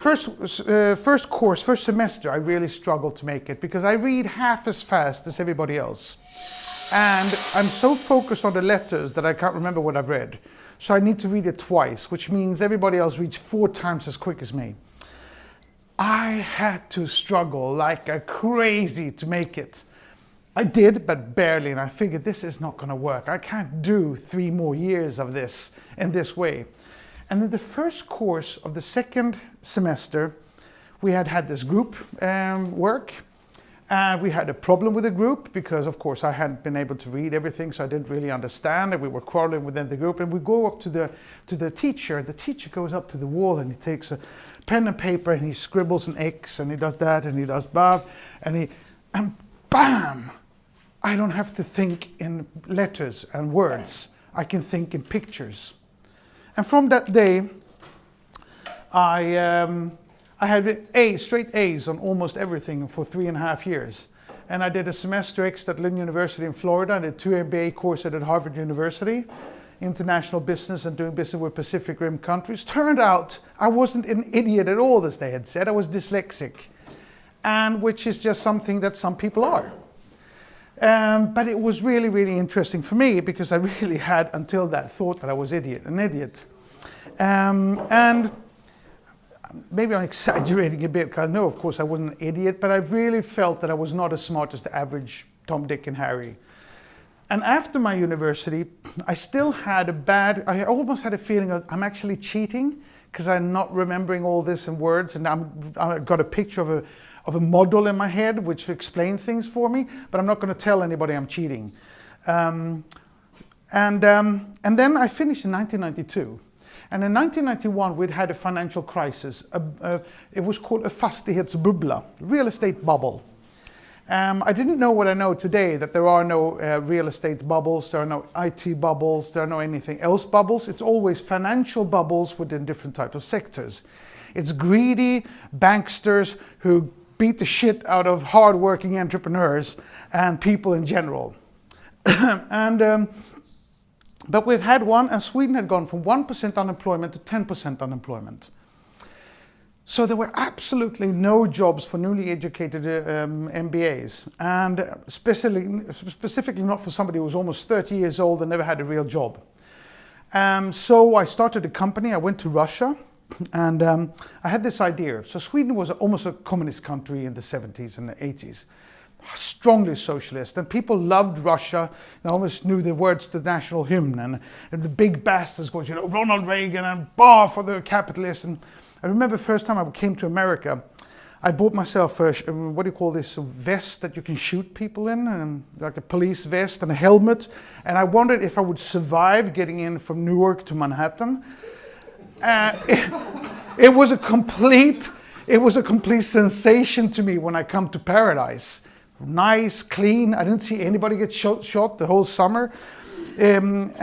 first semester, I really struggled to make it because I read half as fast as everybody else. And I'm so focused on the letters that I can't remember what I've read. So I need to read it twice, which means everybody else reads 4 times as quick as me. I had to struggle like a crazy to make it. I did, but barely, and I figured this is not gonna work. I can't do 3 more years of this in this way. And in the first course of the second semester, we had this group work. We had a problem with the group because, of course, I hadn't been able to read everything, so I didn't really understand, and we were quarreling within the group. And we go up to the teacher. The teacher goes up to the wall and he takes a pen and paper and he scribbles an X and he does that and he does blah, and bam! I don't have to think in letters and words. I can think in pictures. And from that day, I had straight A's on almost everything for 3.5 years. And I did a semester extra at Lynn University in Florida. I did 2 MBA courses at Harvard University, international business and doing business with Pacific Rim countries. Turned out I wasn't an idiot at all, as they had said. I was dyslexic, and which is just something that some people are. But it was really, really interesting for me because I really had until that thought that I was an idiot. And maybe I'm exaggerating a bit because I know, of course, I wasn't an idiot, but I really felt that I was not as smart as the average Tom, Dick, and Harry. And after my university, I still had I almost had a feeling that I'm actually cheating because I'm not remembering all this in words, and I've got a picture of a model in my head which explained things for me, but I'm not going to tell anybody I'm cheating. And then I finished in 1992. And in 1991, we'd had a financial crisis. It was called a fastighetsbubbla, real estate bubble. I didn't know what I know today, that there are no real estate bubbles, there are no IT bubbles, there are no anything else bubbles. It's always financial bubbles within different types of sectors. It's greedy banksters who beat the shit out of hard-working entrepreneurs and people in general. But we've had one, and Sweden had gone from 1% unemployment to 10% unemployment. So there were absolutely no jobs for newly educated MBAs, and specifically not for somebody who was almost 30 years old and never had a real job. So I started a company. I went to Russia, and I had this idea. So Sweden was almost a communist country in the 70s and the 80s. Strongly socialist, and people loved Russia. They almost knew the words to the national hymn, and the big bastards going, Ronald Reagan and bar for the capitalists. And I remember the first time I came to America, I bought myself a, what do you call this, a vest that you can shoot people in, and like a police vest and a helmet. And I wondered if I would survive getting in from Newark to Manhattan. It was a complete sensation to me when I come to paradise. Nice, clean. I didn't see anybody get shot the whole summer. And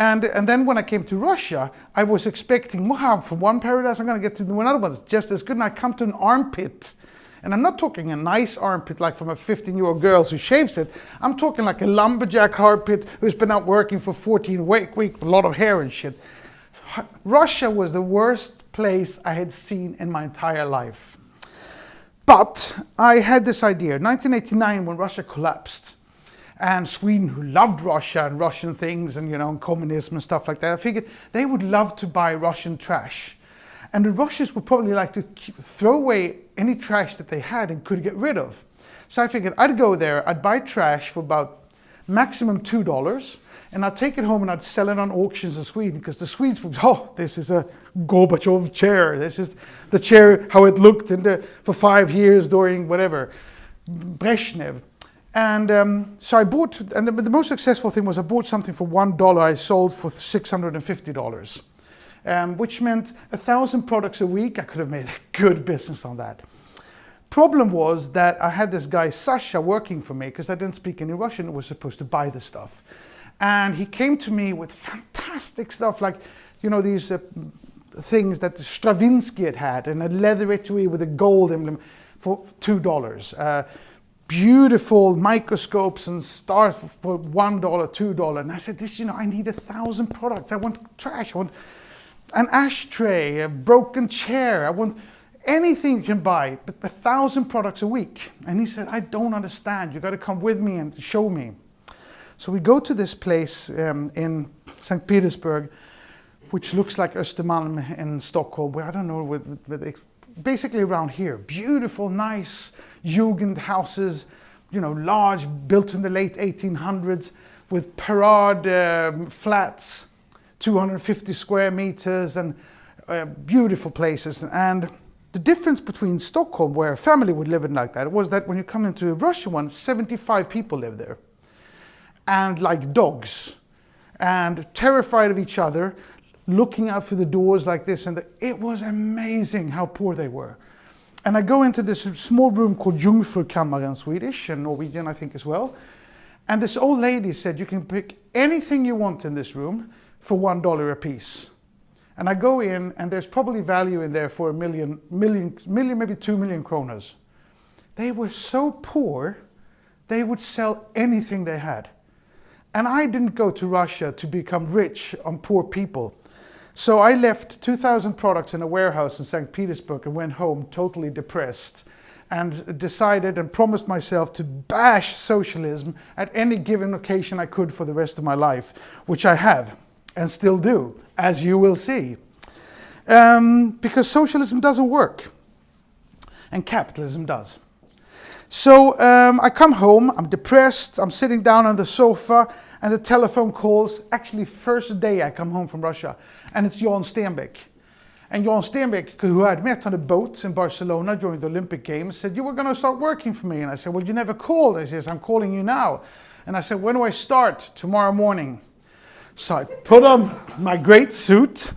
then when I came to Russia, I was expecting, wow, from one paradise I'm going to get to another one that's just as good. And I come to an armpit. And I'm not talking a nice armpit like from a 15-year-old girl who shaves it. I'm talking like a lumberjack armpit who's been out working for 14 weeks with a lot of hair and shit. Russia was the worst place I had seen in my entire life. But I had this idea. 1989, when Russia collapsed, and Sweden, who loved Russia and Russian things and, and communism and stuff like that, I figured they would love to buy Russian trash. And the Russians would probably like to throw away any trash that they had and could get rid of. So I figured I'd go there, I'd buy trash for about maximum $2, and I'd take it home and I'd sell it on auctions in Sweden, because the Swedes would, this is a Gorbachev chair. This is the chair, how it looked for 5 years during whatever, Brezhnev. And so I bought, and the most successful thing was I bought something for $1, I sold for $650, which meant 1,000 products a week. I could have made a good business on that. Problem was that I had this guy, Sasha, working for me, because I didn't speak any Russian and was supposed to buy the stuff. And he came to me with fantastic stuff, like, these things that Stravinsky had, and a leather etui with a gold emblem for $2. Beautiful microscopes and stars for $1, $2. And I said, I need 1,000 products. I want trash. I want an ashtray, a broken chair. I want anything you can buy, but 1,000 products a week. And he said, I don't understand. You got to come with me and show me. So we go to this place in St. Petersburg, which looks like Östermalm in Stockholm, where I don't know, basically around here. Beautiful, nice Jugend houses, you know, large, built in the late 1800s, with parade flats, 250 square meters, and beautiful places. And the difference between Stockholm, where a family would live in like that, was that when you come into a Russian one, 75 people live there. And like dogs, and terrified of each other, looking out through the doors like this. And it was amazing how poor they were. And I go into this small room called Jungfrukammaren in Swedish, and Norwegian I think as well. And this old lady said, you can pick anything you want in this room for $1 a piece. And I go in, and there's probably value in there for a million, maybe 2 million kroners. They were so poor, they would sell anything they had. And I didn't go to Russia to become rich on poor people. So I left 2,000 products in a warehouse in St. Petersburg and went home totally depressed, and decided and promised myself to bash socialism at any given occasion I could for the rest of my life, which I have and still do, as you will see. Because socialism doesn't work, and capitalism does. So I come home, I'm depressed, I'm sitting down on the sofa, and the telephone calls, actually first day I come home from Russia, and it's Johan Staël. And Johan Staël, who I had met on a boat in Barcelona during the Olympic Games, said, you were going to start working for me. And I said, well, you never called. He says, I'm calling you now. And I said, when do I start? Tomorrow morning. So I put on my great suit,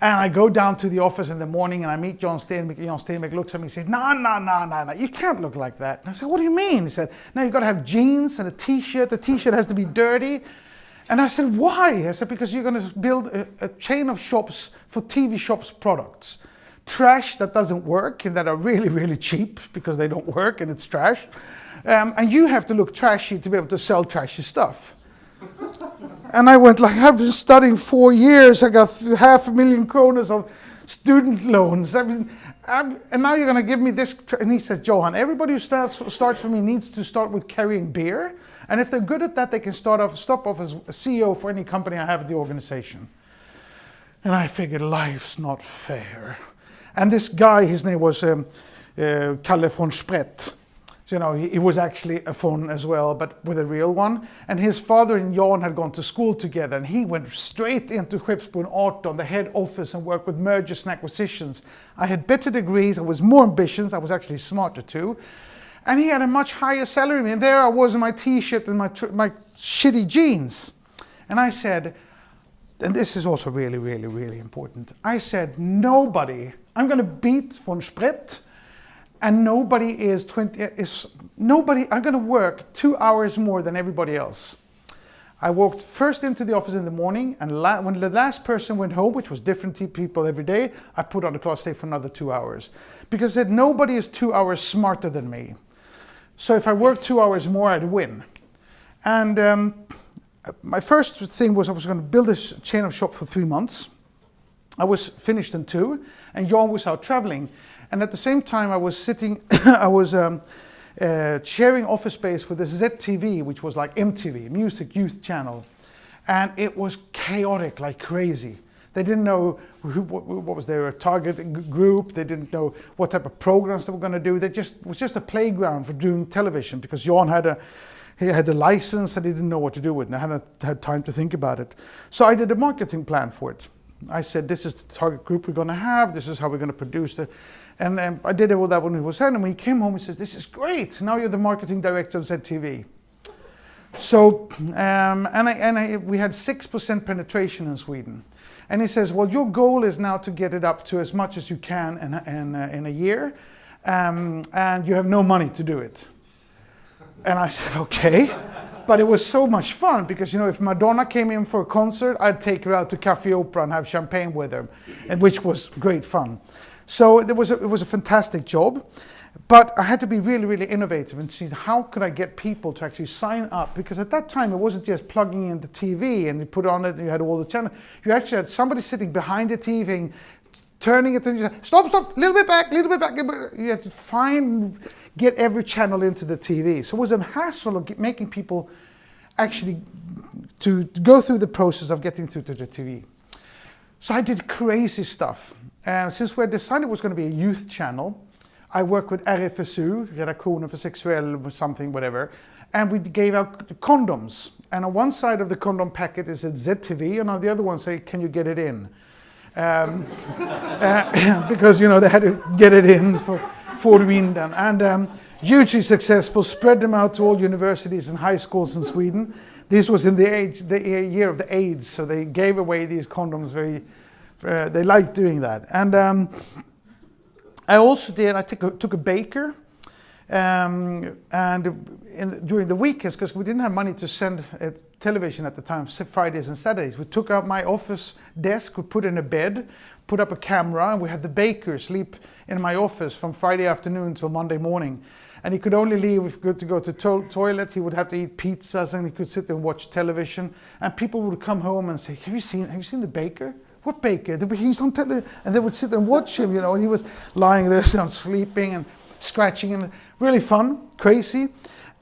and I go down to the office in the morning, and I meet Johan Staël. Johan Staël looks at me and says, no, you can't look like that. And I said, what do you mean? He said, no, you've got to have jeans and a t-shirt. The t-shirt has to be dirty. And I said, why? I said, because you're going to build a chain of shops for TV shops products. Trash that doesn't work and that are really, really cheap because they don't work and it's trash. And you have to look trashy to be able to sell trashy stuff. And I went like, I've been studying 4 years. I got 500,000 kroners of student loans. I mean, and now you're going to give me this. And he said, Johan, everybody who starts for me needs to start with carrying beer. And if they're good at that, they can stop off as a CEO for any company I have at the organization. And I figured, life's not fair. And this guy, his name was Kalle von Spret. You know, he was actually a phone as well, but with a real one. And his father and Jan had gone to school together, and he went straight into Skeppsbron Art on the head office and worked with mergers and acquisitions. I had better degrees, I was more ambitious, I was actually smarter too. And he had a much higher salary than me. And there I was in my t-shirt and my shitty jeans. And I said, and this is also really, really, really important. I said, nobody, I'm going to beat von Spret, and nobody I'm going to work 2 hours more than everybody else. I walked first into the office in the morning, and when the last person went home, which was different people every day, I put on the clock stay for another 2 hours. Because I said, nobody is 2 hours smarter than me. So if I worked 2 hours more, I'd win. And my first thing was I was going to build this chain of shop for 3 months. I was finished in 2, and Jan was out traveling. And at the same time, I was sitting, I was sharing office space with the ZTV, which was like MTV, Music Youth Channel. And it was chaotic like crazy. They didn't know what was their target group. They didn't know what type of programs they were going to do. It was just a playground for doing television, because Jan had the license and he didn't know what to do with it, and I hadn't had time to think about it. So I did a marketing plan for it. I said, this is the target group we're going to have. This is how we're going to produce it. And I did all that when he was in. And when he came home, he says, this is great. Now you're the marketing director of ZTV. So, we had 6% penetration in Sweden. And he says, well, your goal is now to get it up to as much as you can in a year. And you have no money to do it. And I said, okay. But it was so much fun because, you know, if Madonna came in for a concert, I'd take her out to Café Opera and have champagne with her, and which was great fun. So it was a fantastic job. But I had to be really, really innovative and see how could I get people to actually sign up, because at that time it wasn't just plugging in the TV and you put on it and you had all the channels. You actually had somebody sitting behind the TV turning it, and you say, stop, a little bit back. You had to get every channel into the TV. So it was a hassle of making people actually to go through the process of getting through to the TV. So I did crazy stuff. Since we decided it was going to be a youth channel, I worked with RFSU, Redaktionen för sexuell something, whatever, and we gave out condoms. And on one side of the condom packet is said ZTV, and on the other one say, can you get it in? Because, you know, they had to get it in for the vinden. And hugely successful, spread them out to all universities and high schools in Sweden. This was in the year of the AIDS, so they gave away these condoms they liked doing that. And I also took a baker, and during the weekends, because we didn't have money to send television at the time, Fridays and Saturdays, we took out my office desk, we put in a bed, put up a camera, and we had the baker sleep in my office from Friday afternoon till Monday morning. And he could only leave if he to go to toilet. He would have to eat pizzas, and he could sit and watch television. And people would come home and say, have you seen the baker? What baker? He's on television. And they would sit and watch him, you know, and he was lying there, you know, sleeping and scratching, and really fun, crazy.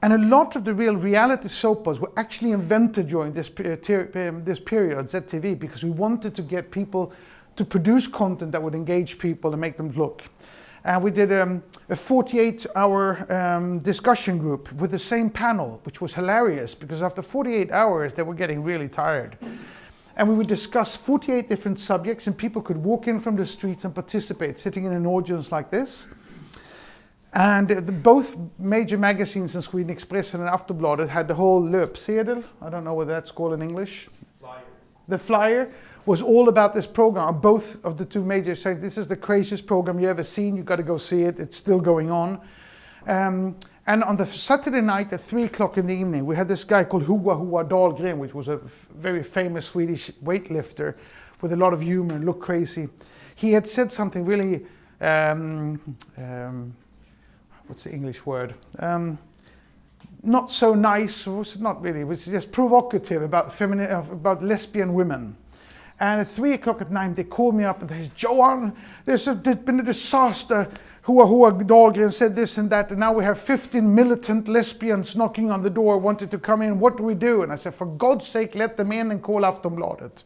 And a lot of the real reality soap operas were actually invented during this period at ZTV, because we wanted to get people to produce content that would engage people and make them look. And we did a 48-hour discussion group with the same panel, which was hilarious, because after 48 hours, they were getting really tired. And we would discuss 48 different subjects, and people could walk in from the streets and participate, sitting in an audience like this. And both major magazines in Sweden, Expressen and Aftonbladet, had the whole löpsedel. I don't know what that's called in English. Flyer. The flyer was all about this program. Both of the two major saying, this is the craziest program you ever seen. You got to go see it. It's still going on. And on the Saturday night at 3 o'clock in the evening, we had this guy called Hua Dahlgren, which was a very famous Swedish weightlifter with a lot of humor and looked crazy. He had said something really, what's the English word? Not so nice, not really, it was just provocative about lesbian women. And at 3 o'clock at night, they called me up and they said, Johan, there's been a disaster. Hua Dahlgren said this and that, and now we have 15 militant lesbians knocking on the door, wanted to come in. What do we do? And I said, for God's sake, let them in and call Aftonbladet.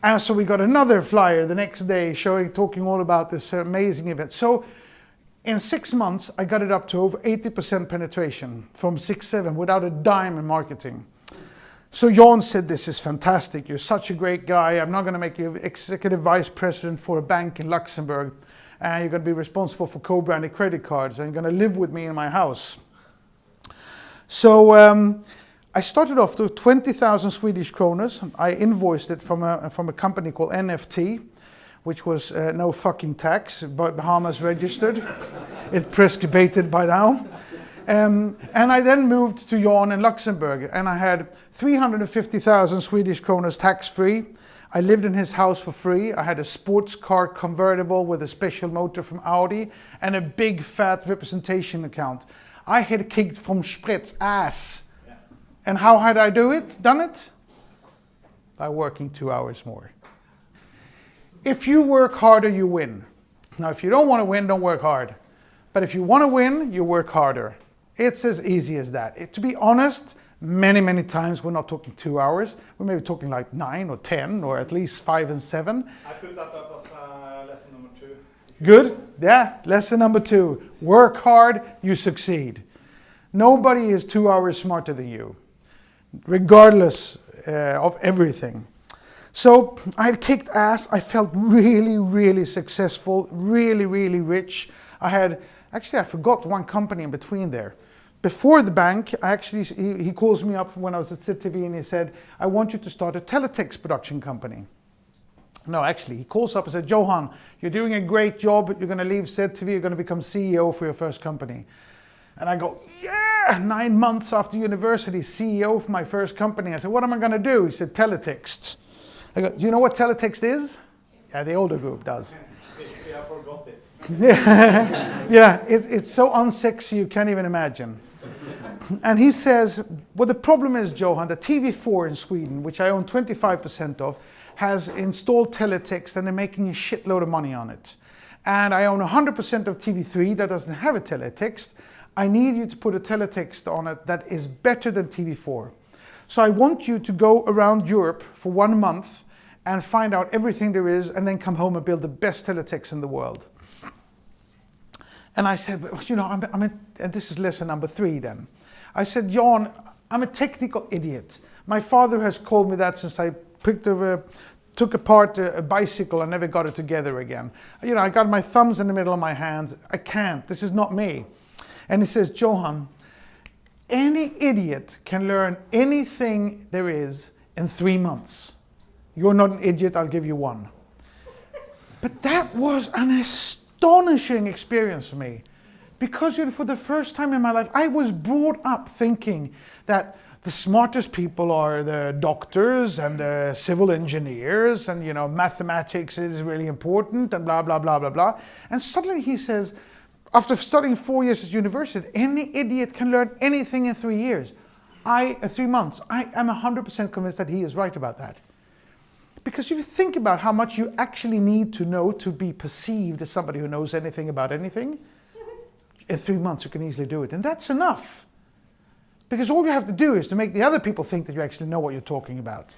And so we got another flyer the next day talking all about this amazing event. So in 6 months, I got it up to over 80% penetration from 6-7 without a dime in marketing. So Johan said, this is fantastic. You're such a great guy. I'm not going to make you executive vice president for a bank in Luxembourg. And you're going to be responsible for co-branded credit cards. And you're going to live with me in my house. So I started off with 20,000 Swedish kroners. I invoiced it from a company called NFT, which was no fucking tax, Bahamas registered. It's prescribated by now. And I then moved to Johan in Luxembourg, and I had 350,000 Swedish kroners tax-free. I lived in his house for free. I had a sports car convertible with a special motor from Audi and a big fat representation account. I had kicked from Sprit's ass. Yes. And how had I done it? By working 2 hours more. If you work harder, you win. Now, if you don't want to win, don't work hard. But if you want to win, you work harder. It's as easy as that. To be honest, many times we're not talking 2 hours. We're maybe talking like 9 or 10 or at least 5 and 7. I put that up as lesson number 2. Good? Yeah, lesson number 2. Work hard, you succeed. Nobody is 2 hours smarter than you, regardless of everything. So I had kicked ass. I felt really successful, really rich. I forgot one company in between there. Before the bank, he calls me up when I was at ZTV and he said, I want you to start a teletext production company. No, actually, he calls up and said, Johan, you're doing a great job. You're going to leave ZTV. You're going to become CEO for your first company. And I go, yeah, 9 months after university, CEO for my first company. I said, what am I going to do? He said, teletext. I go, do you know what teletext is? Yeah, the older group does. I forgot it. Yeah, it's so unsexy you can't even imagine. And he says, well, the problem is, Johan, that TV4 in Sweden, which I own 25% of, has installed teletext and they're making a shitload of money on it. And I own 100% of TV3 that doesn't have a teletext. I need you to put a teletext on it that is better than TV4. So I want you to go around Europe for 1 month and find out everything there is and then come home and build the best teletext in the world. And I said, you know, and this is lesson number 3 then. I said, Johan, I'm a technical idiot. My father has called me that since I took apart a bicycle and never got it together again. You know, I got my thumbs in the middle of my hands. I can't, this is not me. And he says, Johan, any idiot can learn anything there is in 3 months. You're not an idiot, I'll give you 1. But that was an astonishing experience for me. Because for the first time in my life, I was brought up thinking that the smartest people are the doctors and the civil engineers, and you know, mathematics is really important, and blah, blah, blah, blah, blah. And suddenly he says, after studying 4 years at university, any idiot can learn anything in 3 years. 3 months. I am 100% convinced that he is right about that. Because if you think about how much you actually need to know to be perceived as somebody who knows anything about anything, in 3 months you can easily do it. And that's enough. Because all you have to do is to make the other people think that you actually know what you're talking about.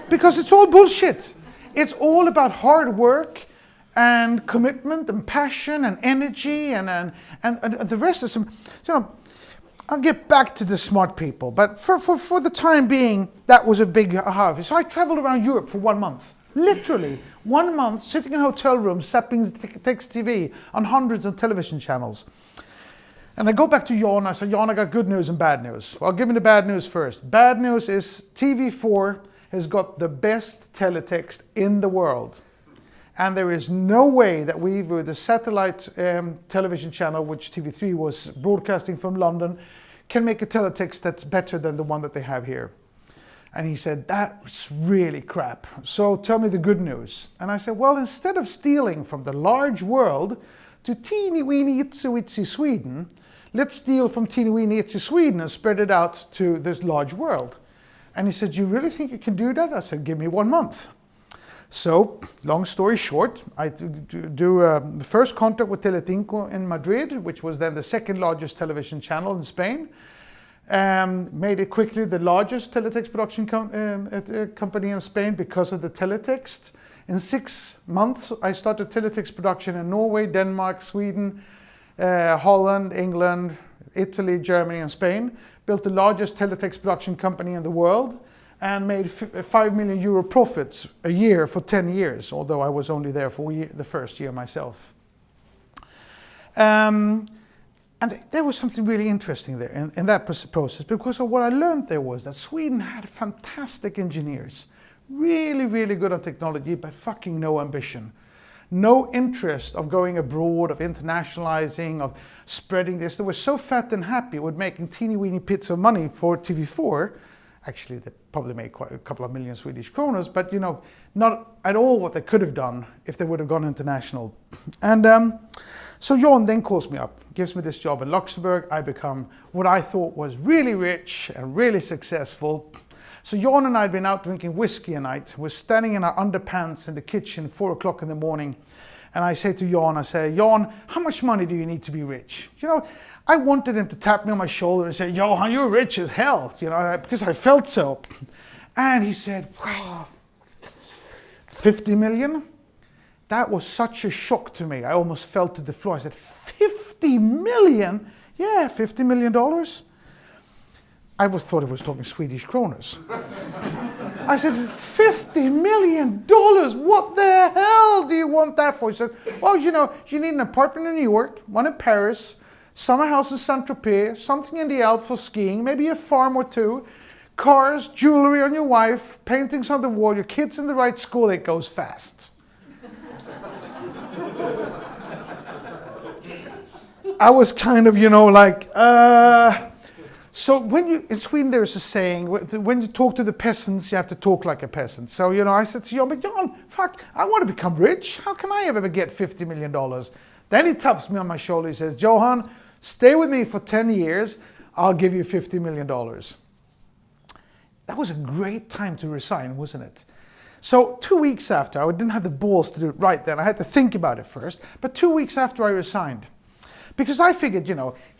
Because it's all bullshit. It's all about hard work and commitment and passion and energy and the rest of some, you know, I'll get back to the smart people, but for the time being, that was a big aha. So I traveled around Europe for 1 month. Literally, 1 month sitting in hotel rooms, zapping text TV on hundreds of television channels. And I go back to Johan, I said, Johan, I got good news and bad news. Well, give me the bad news first. Bad news is TV4 has got the best teletext in the world. And there is no way that we, with the satellite television channel, which TV3 was broadcasting from London, can make a teletext that's better than the one that they have here. And he said, that's really crap. So tell me the good news. And I said, well, instead of stealing from the large world to teeny weeny itsy witsy Sweden, let's steal from teeny weeny itsy Sweden and spread it out to this large world. And he said, you really think you can do that? I said, give me 1 month. So, long story short, I do the first contract with Telecinco in Madrid, which was then the second largest television channel in Spain. Made it quickly the largest teletext production company in Spain because of the teletext. In 6 months, I started teletext production in Norway, Denmark, Sweden, Holland, England, Italy, Germany, and Spain. Built the largest teletext production company in the world and made 5 million euro profits a year for 10 years, although I was only there for the first year myself. And there was something really interesting there in that process, because of what I learned there was that Sweden had fantastic engineers, really, really good on technology, but fucking no ambition. No interest of going abroad, of internationalizing, of spreading this. They were so fat and happy with making teeny weeny bits of money for TV4. Actually, they probably made quite a couple of million Swedish kroners, but you know, not at all what they could have done if they would have gone international. And so Johan then calls me up, gives me this job in Luxembourg. I become what I thought was really rich and really successful. So Johan and I had been out drinking whiskey a night. We're standing in our underpants in the kitchen, 4 o'clock in the morning. And I say to Johan, I say, Johan, how much money do you need to be rich? You know, I wanted him to tap me on my shoulder and say, Johan, you're rich as hell, you know, because I felt so. And he said, wow, 50 million? That was such a shock to me. I almost fell to the floor. I said, 50 million? Yeah, $50 million. I thought he was talking Swedish kroners. I said, $50 million? What the hell do you want that for? He said, well, you know, you need an apartment in New York, one in Paris, summer house in Saint-Tropez, something in the Alps for skiing, maybe a farm or 2, cars, jewelry on your wife, paintings on the wall, your kids in the right school. It goes fast. I was kind of, you know, like, So in Sweden there's a saying, when you talk to the peasants, you have to talk like a peasant. So, you know, I said to Johan, but Johan, fuck, I want to become rich. How can I ever get $50 million? Then he taps me on my shoulder. He says, Johan, stay with me for 10 years. I'll give you $50 million. That was a great time to resign, wasn't it? So 2 weeks after, I didn't have the balls to do it right then. I had to think about it first. But 2 weeks after I resigned, because I figured,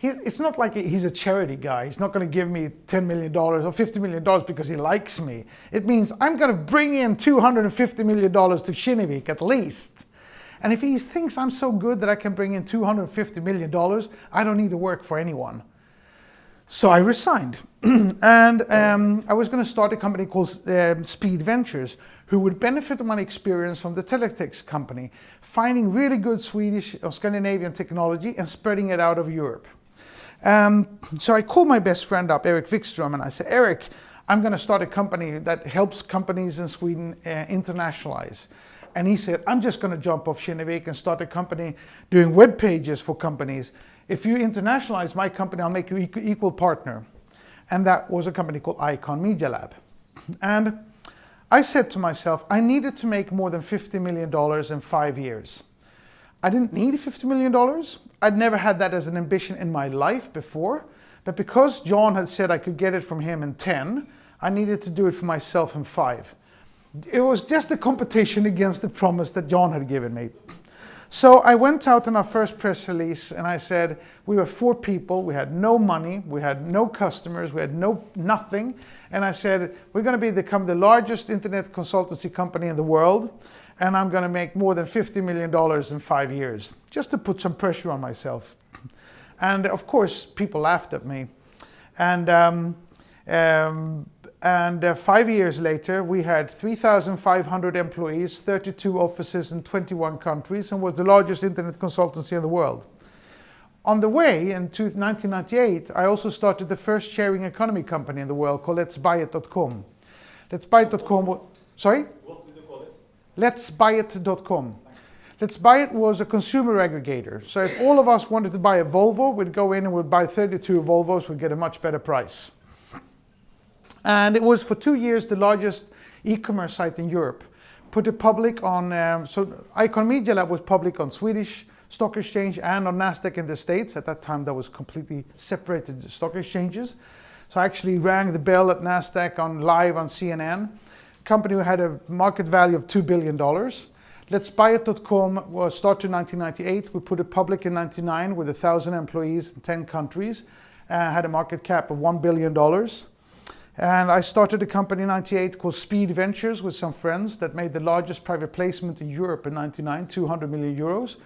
it's not like he's a charity guy. He's not going to give me $10 million or $50 million because he likes me. It means I'm going to bring in $250 million to Kinnevik at least. And if he thinks I'm so good that I can bring in $250 million, I don't need to work for anyone. So I resigned. And I was going to start a company called Speed Ventures, who would benefit from my experience from the teletext company, finding really good Swedish or Scandinavian technology and spreading it out of Europe. So I called my best friend up, Eric Wikström, and I said, Eric, I'm going to start a company that helps companies in Sweden internationalize. And he said, I'm just going to jump off Kinnevik and start a company doing web pages for companies. If you internationalize my company, I'll make you equal partner. And that was a company called Icon Medialab. And I said to myself, I needed to make more than $50 million in 5 years. I didn't need $50 million. I'd never had that as an ambition in my life before. But because John had said I could get it from him in 10, I needed to do it for myself in 5. It was just a competition against the promise that John had given me. So I went out in our first press release and I said, we were 4 people, we had no money, we had no customers, we had nothing. And I said, we're going to become the largest internet consultancy company in the world. And I'm going to make more than $50 million in 5 years, just to put some pressure on myself. And of course, people laughed at me. And 5 years later, we had 3,500 employees, 32 offices in 21 countries, and was the largest internet consultancy in the world. On the way, in 1998, I also started the first sharing economy company in the world called letsbuyit.com. Letsbuyit.com, sorry? What did you call it? Letsbuyit.com. Let's Buy It was a consumer aggregator. So if all of us wanted to buy a Volvo, we'd go in and we'd buy 32 Volvos, we'd get a much better price. And it was for 2 years the largest e-commerce site in Europe. Put it public on, so Icon Medialab was public on Swedish stock exchange and on Nasdaq in the States. At that time, that was completely separated stock exchanges. So I actually rang the bell at Nasdaq live on CNN. Company had a market value of $2 billion. Letsbuyit.com was started in 1998. We put it public in 1999 with 1,000 employees in 10 countries. Had a market cap of $1 billion. And I started a company in 1998 called Speed Ventures with some friends that made the largest private placement in Europe in 1999, 200 million euros.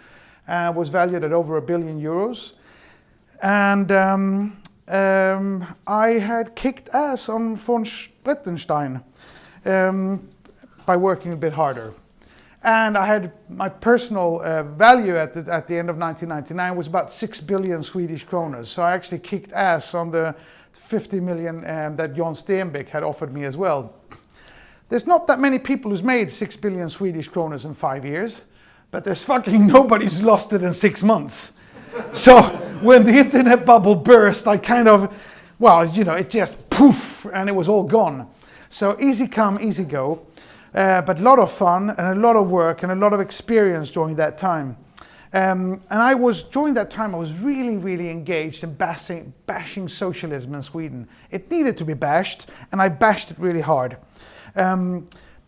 Was valued at over €1 billion. And I had kicked ass on von Sprettenstein by working a bit harder. And I had my personal value at the end of 1999 was about 6 billion Swedish kronor. So I actually kicked ass on the 50 million that Johan Staël had offered me as well. There's not that many people who's made 6 billion Swedish kronor in 5 years, but there's fucking nobody who's lost it in 6 months. So when the internet bubble burst, I kind of, it just poof, and it was all gone. So easy come, easy go. But a lot of fun and a lot of work and a lot of experience during that time. And during that time, I was really, really engaged in bashing socialism in Sweden. It needed to be bashed, and I bashed it really hard.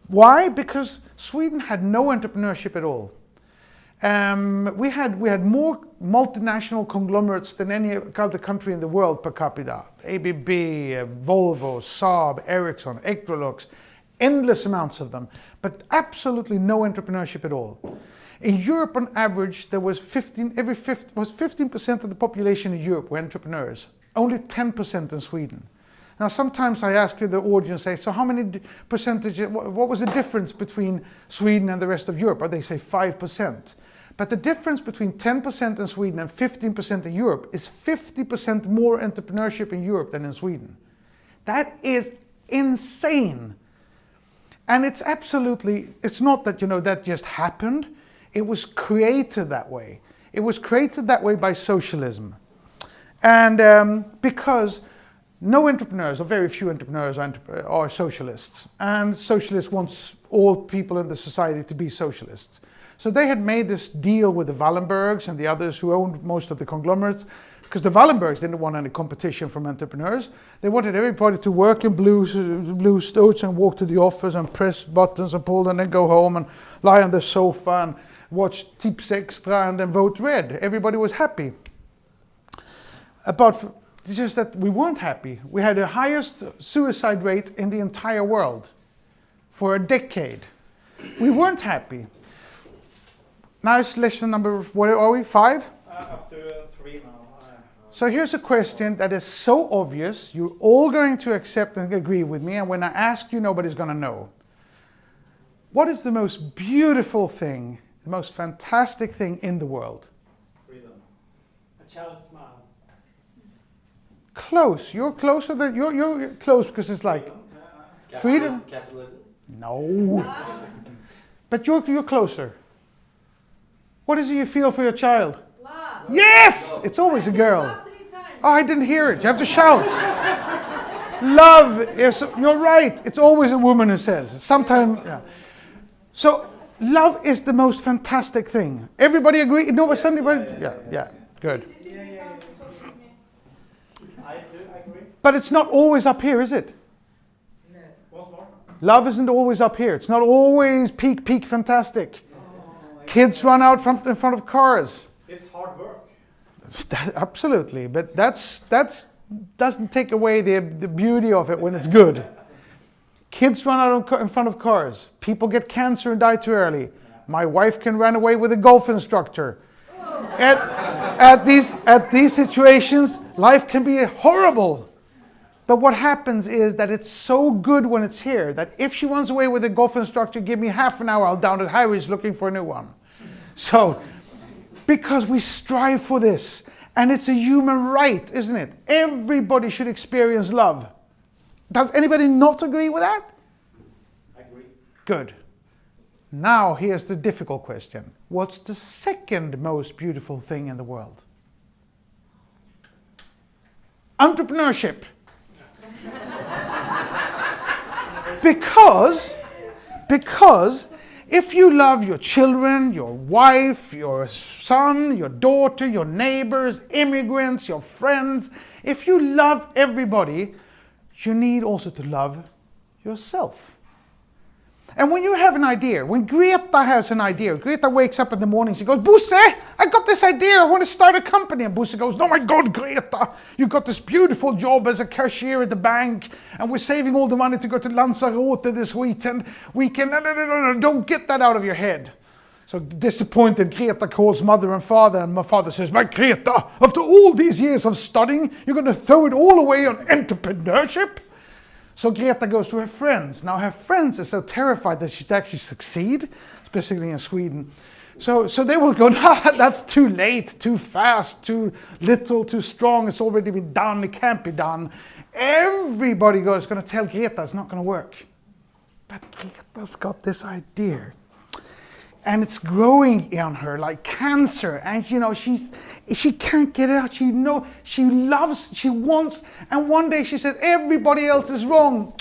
Why? Because Sweden had no entrepreneurship at all. We had more multinational conglomerates than any other country in the world per capita. ABB, Volvo, Saab, Ericsson, Electrolux. Endless amounts of them, but absolutely no entrepreneurship at all. In Europe, on average, there was 15% of the population in Europe were entrepreneurs. Only 10% in Sweden. Now, sometimes I ask the audience, so how many percentage? What was the difference between Sweden and the rest of Europe? Or they say 5%. But the difference between 10% in Sweden and 15% in Europe is 50% more entrepreneurship in Europe than in Sweden. That is insane. And it's not that, that just happened. It was created that way. It was created that way by socialism. And because no entrepreneurs, or very few entrepreneurs, are socialists. And socialists want all people in the society to be socialists. So they had made this deal with the Wallenbergs and the others who owned most of the conglomerates because the Wallenbergs didn't want any competition from entrepreneurs. They wanted everybody to work in blue suits and walk to the office and press buttons and pull and then go home and lie on the sofa and watch Tips Extra and then vote red. Everybody was happy. It's just that we weren't happy. We had the highest suicide rate in the entire world for a decade. We weren't happy. Now it's lesson number, what are we, 5? Up to 3 now. So here's a question that is so obvious, you're all going to accept and agree with me, and when I ask you, nobody's going to know. What is the most beautiful thing, the most fantastic thing in the world? Freedom. A child's smile. Close. You're closer than you're close because it's like freedom. Capitalism. No. But you're closer. What is it you feel for your child? Love. Yes! It's always a girl. Love 3 times. Oh, I didn't hear it. You have to shout. Love is, you're right. It's always a woman who says. Sometimes, yeah. So, love is the most fantastic thing. Everybody agree? No, but somebody, yeah, good. I agree. But it's not always up here, is it? Once more. Love isn't always up here. It's not always peak fantastic. Kids run out in front of cars. It's hard work. Absolutely, but that's doesn't take away the beauty of it when it's good. Kids run out in front of cars. People get cancer and die too early. My wife can run away with a golf instructor. At these situations, life can be horrible. But what happens is that it's so good when it's here that if she runs away with a golf instructor, give me half an hour, I'll down at Harry's looking for a new one. So, because we strive for this, and it's a human right, isn't it? Everybody should experience love. Does anybody not agree with that? I agree. Good. Now here's the difficult question. What's the second most beautiful thing in the world? Entrepreneurship. Because if you love your children, your wife, your son, your daughter, your neighbors, immigrants, your friends, if you love everybody, you need also to love yourself. And when you have an idea, when Greta has an idea, Greta wakes up in the morning, she goes, Bosse, I got this idea, I want to start a company. And Bosse goes, oh my God, Greta, you got this beautiful job as a cashier at the bank, and we're saving all the money to go to Lanzarote this weekend. No, don't get that out of your head. So disappointed, Greta calls mother and father, and my father says, but Greta, after all these years of studying, you're going to throw it all away on entrepreneurship? So Greta goes to her friends. Now her friends are so terrified that she'd actually succeed, especially in Sweden. So they will go, nah, that's too late, too fast, too little, too strong. It's already been done. It can't be done. Everybody is going to tell Greta it's not going to work. But Greta's got this idea. And it's growing on her like cancer. And you know, she can't get it out. She loves, she wants. And one day she said, everybody else is wrong.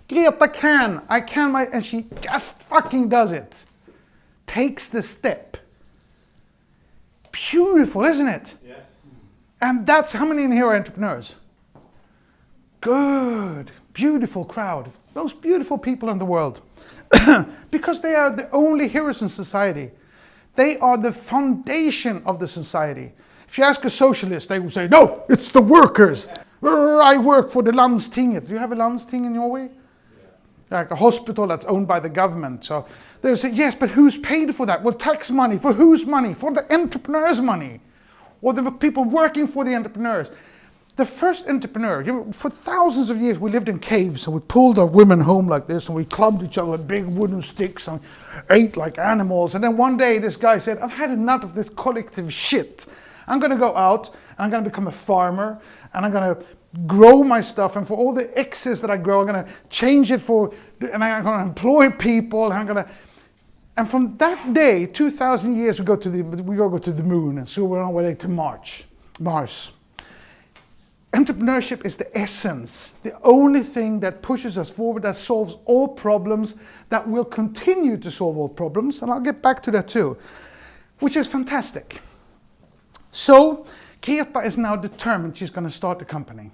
Greta can. I can. And she just fucking does it. Takes the step. Beautiful, isn't it? Yes. And that's how many in here are entrepreneurs? Good. Beautiful crowd. Most beautiful people in the world. Because they are the only heroes in society. They are the foundation of the society. If you ask a socialist, they will say, no, it's the workers. I work for the Landstinget. Do you have a Landsting in Norway? Yeah. Like a hospital that's owned by the government. So they'll say, yes, but who's paid for that? Well, tax money. For whose money? For the entrepreneurs' money. Or the people working for the entrepreneurs. The first entrepreneur, for thousands of years we lived in caves, and we pulled our women home like this, and we clubbed each other with big wooden sticks and ate like animals. And then one day this guy said, I've had enough of this collective shit. I'm going to go out, and I'm going to become a farmer, and I'm going to grow my stuff, and for all the excess that I grow, I'm going to change it and I'm going to employ people, and from that day, 2,000 years, we go to the moon, and so we're on our way to Mars. Entrepreneurship is the essence, the only thing that pushes us forward, that solves all problems, that will continue to solve all problems, and I'll get back to that too, which is fantastic. So, Greta is now determined she's going to start a company.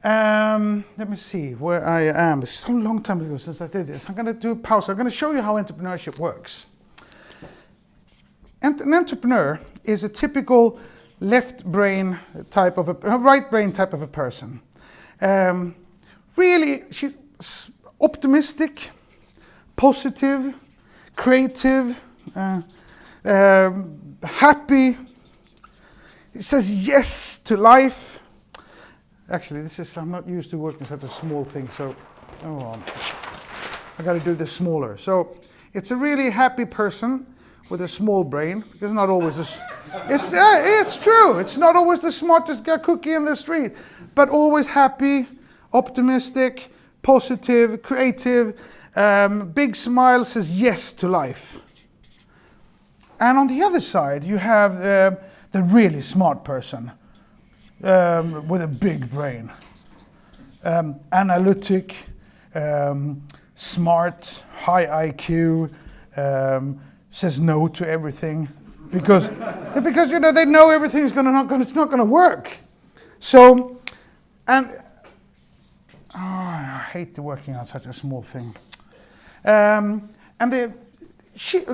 Let me see where I am. It's so long time ago since I did this. I'm going to do a pause. I'm going to show you how entrepreneurship works. An entrepreneur is a typical left brain type of a right brain type of a person. Really, she's optimistic, positive, creative, happy. It says yes to life. Actually, I'm not used to working such a small thing, so I got to do this smaller. So it's a really happy person with a small brain, because not always it's true. It's not always the smartest cookie in the street, but always happy, optimistic, positive, creative, big smile, says yes to life. And on the other side, you have the really smart person with a big brain, analytic, smart, high IQ, says no to everything because they know everything's it's not gonna work. So, and I hate working on such a small thing.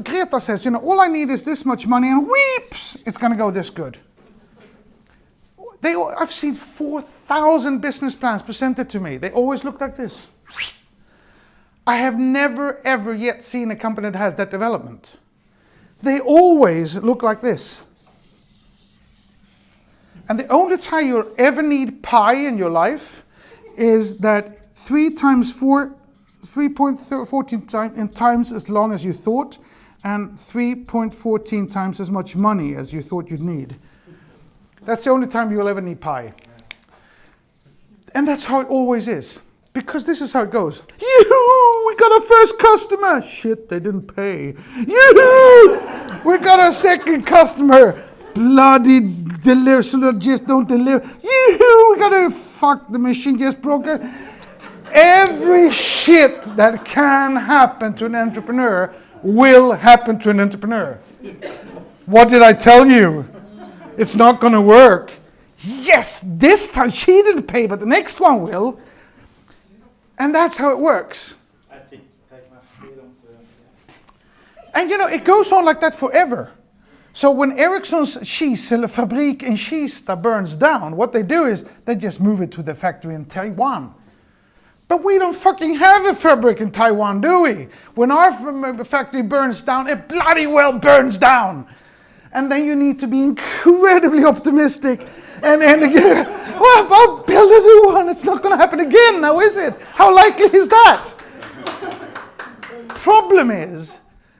Greta says, all I need is this much money, and weeps, it's going to go this good. I've seen 4,000 business plans presented to me. They always look like this. I have never, ever yet seen a company that has that development. They always look like this. And the only time you'll ever need pi in your life is that 3 times 4, 3.14 times as long as you thought, and 3.14 times as much money as you thought you'd need. That's the only time you'll ever need pi. And that's how it always is. Because this is how it goes. Yoo-hoo! We got our first customer! Shit, they didn't pay. Yoo-hoo! We got our second customer! Bloody deliver, just don't deliver. Yoo-hoo! We got a fuck, the machine just broke it. Every shit that can happen to an entrepreneur will happen to an entrepreneur. What did I tell you? It's not going to work. Yes, this time she didn't pay, but the next one will. And that's how it works. I take my freedom to... And it goes on like that forever. So when Ericsson's fabrik in Kista burns down, what they do is they just move it to the factory in Taiwan. But we don't fucking have a fabric in Taiwan, do we? When our factory burns down, it bloody well burns down. And then you need to be incredibly optimistic. And well, I'll build a new one. It's not going to happen again now, is it? How likely is that? Problem is,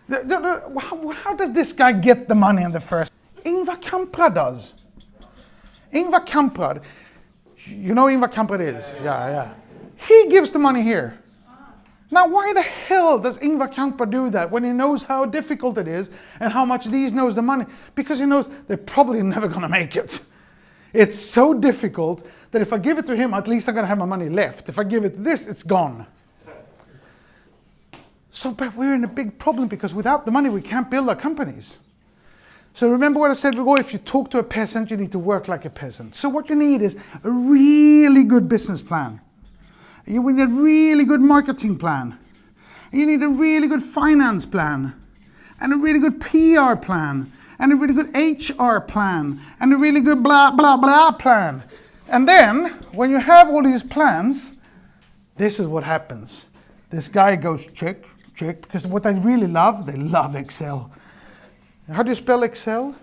how does this guy get the money in the first? Ingvar Kamprad does. Ingvar Kamprad. You know who Ingvar Kamprad is? Yeah. He gives the money here. Now, why the hell does Ingvar Kamprad do that when he knows how difficult it is and how much these knows the money? Because he knows they're probably never going to make it. It's so difficult that if I give it to him, at least I'm going to have my money left. If I give it this, it's gone. So, but we're in a big problem because without the money, we can't build our companies. So remember what I said before, if you talk to a peasant, you need to work like a peasant. So what you need is a really good business plan. You need a really good marketing plan. You need a really good finance plan. And a really good PR plan. And a really good HR plan. And a really good blah, blah, blah plan. And then, when you have all these plans, this is what happens. This guy goes check, check, because what they really love, they love Excel. How do you spell Excel?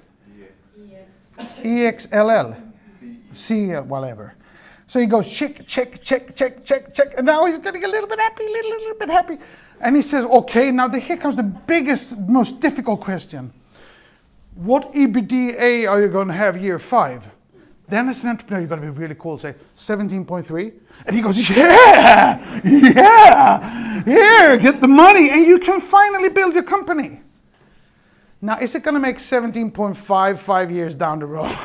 E-X-L-L. C, whatever. So he goes check, check, check, check, check, check, and now he's getting a little bit happy, little bit happy. And he says, okay, now here comes the biggest, most difficult question. What EBITDA are you going to have year 5? Then as an entrepreneur, you've got to be really cool, say 17.3. And he goes, yeah, here, get the money, and you can finally build your company. Now, is it going to make 17.5 5 years down the road?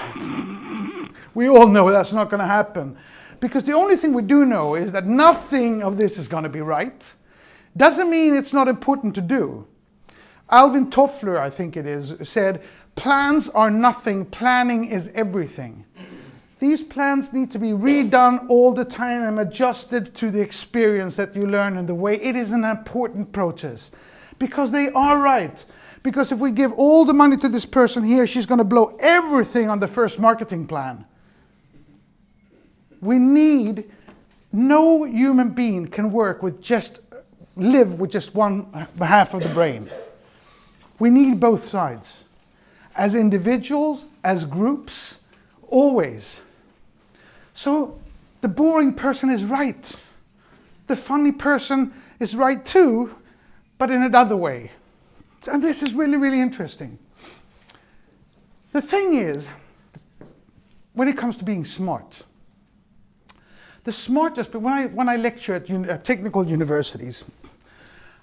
We all know that's not going to happen. Because the only thing we do know is that nothing of this is going to be right. Doesn't mean it's not important to do. Alvin Toffler, I think it is, said, plans are nothing, planning is everything. These plans need to be redone all the time and adjusted to the experience that you learn in the way. It is an important process because they are right. Because if we give all the money to this person here, she's going to blow everything on the first marketing plan. No human being can live with just one half of the brain. We need both sides. As individuals, as groups, always. So the boring person is right. The funny person is right too, but in another way. And this is really, really interesting. The thing is, when it comes to being smart, the smartest, but when I lecture at technical universities,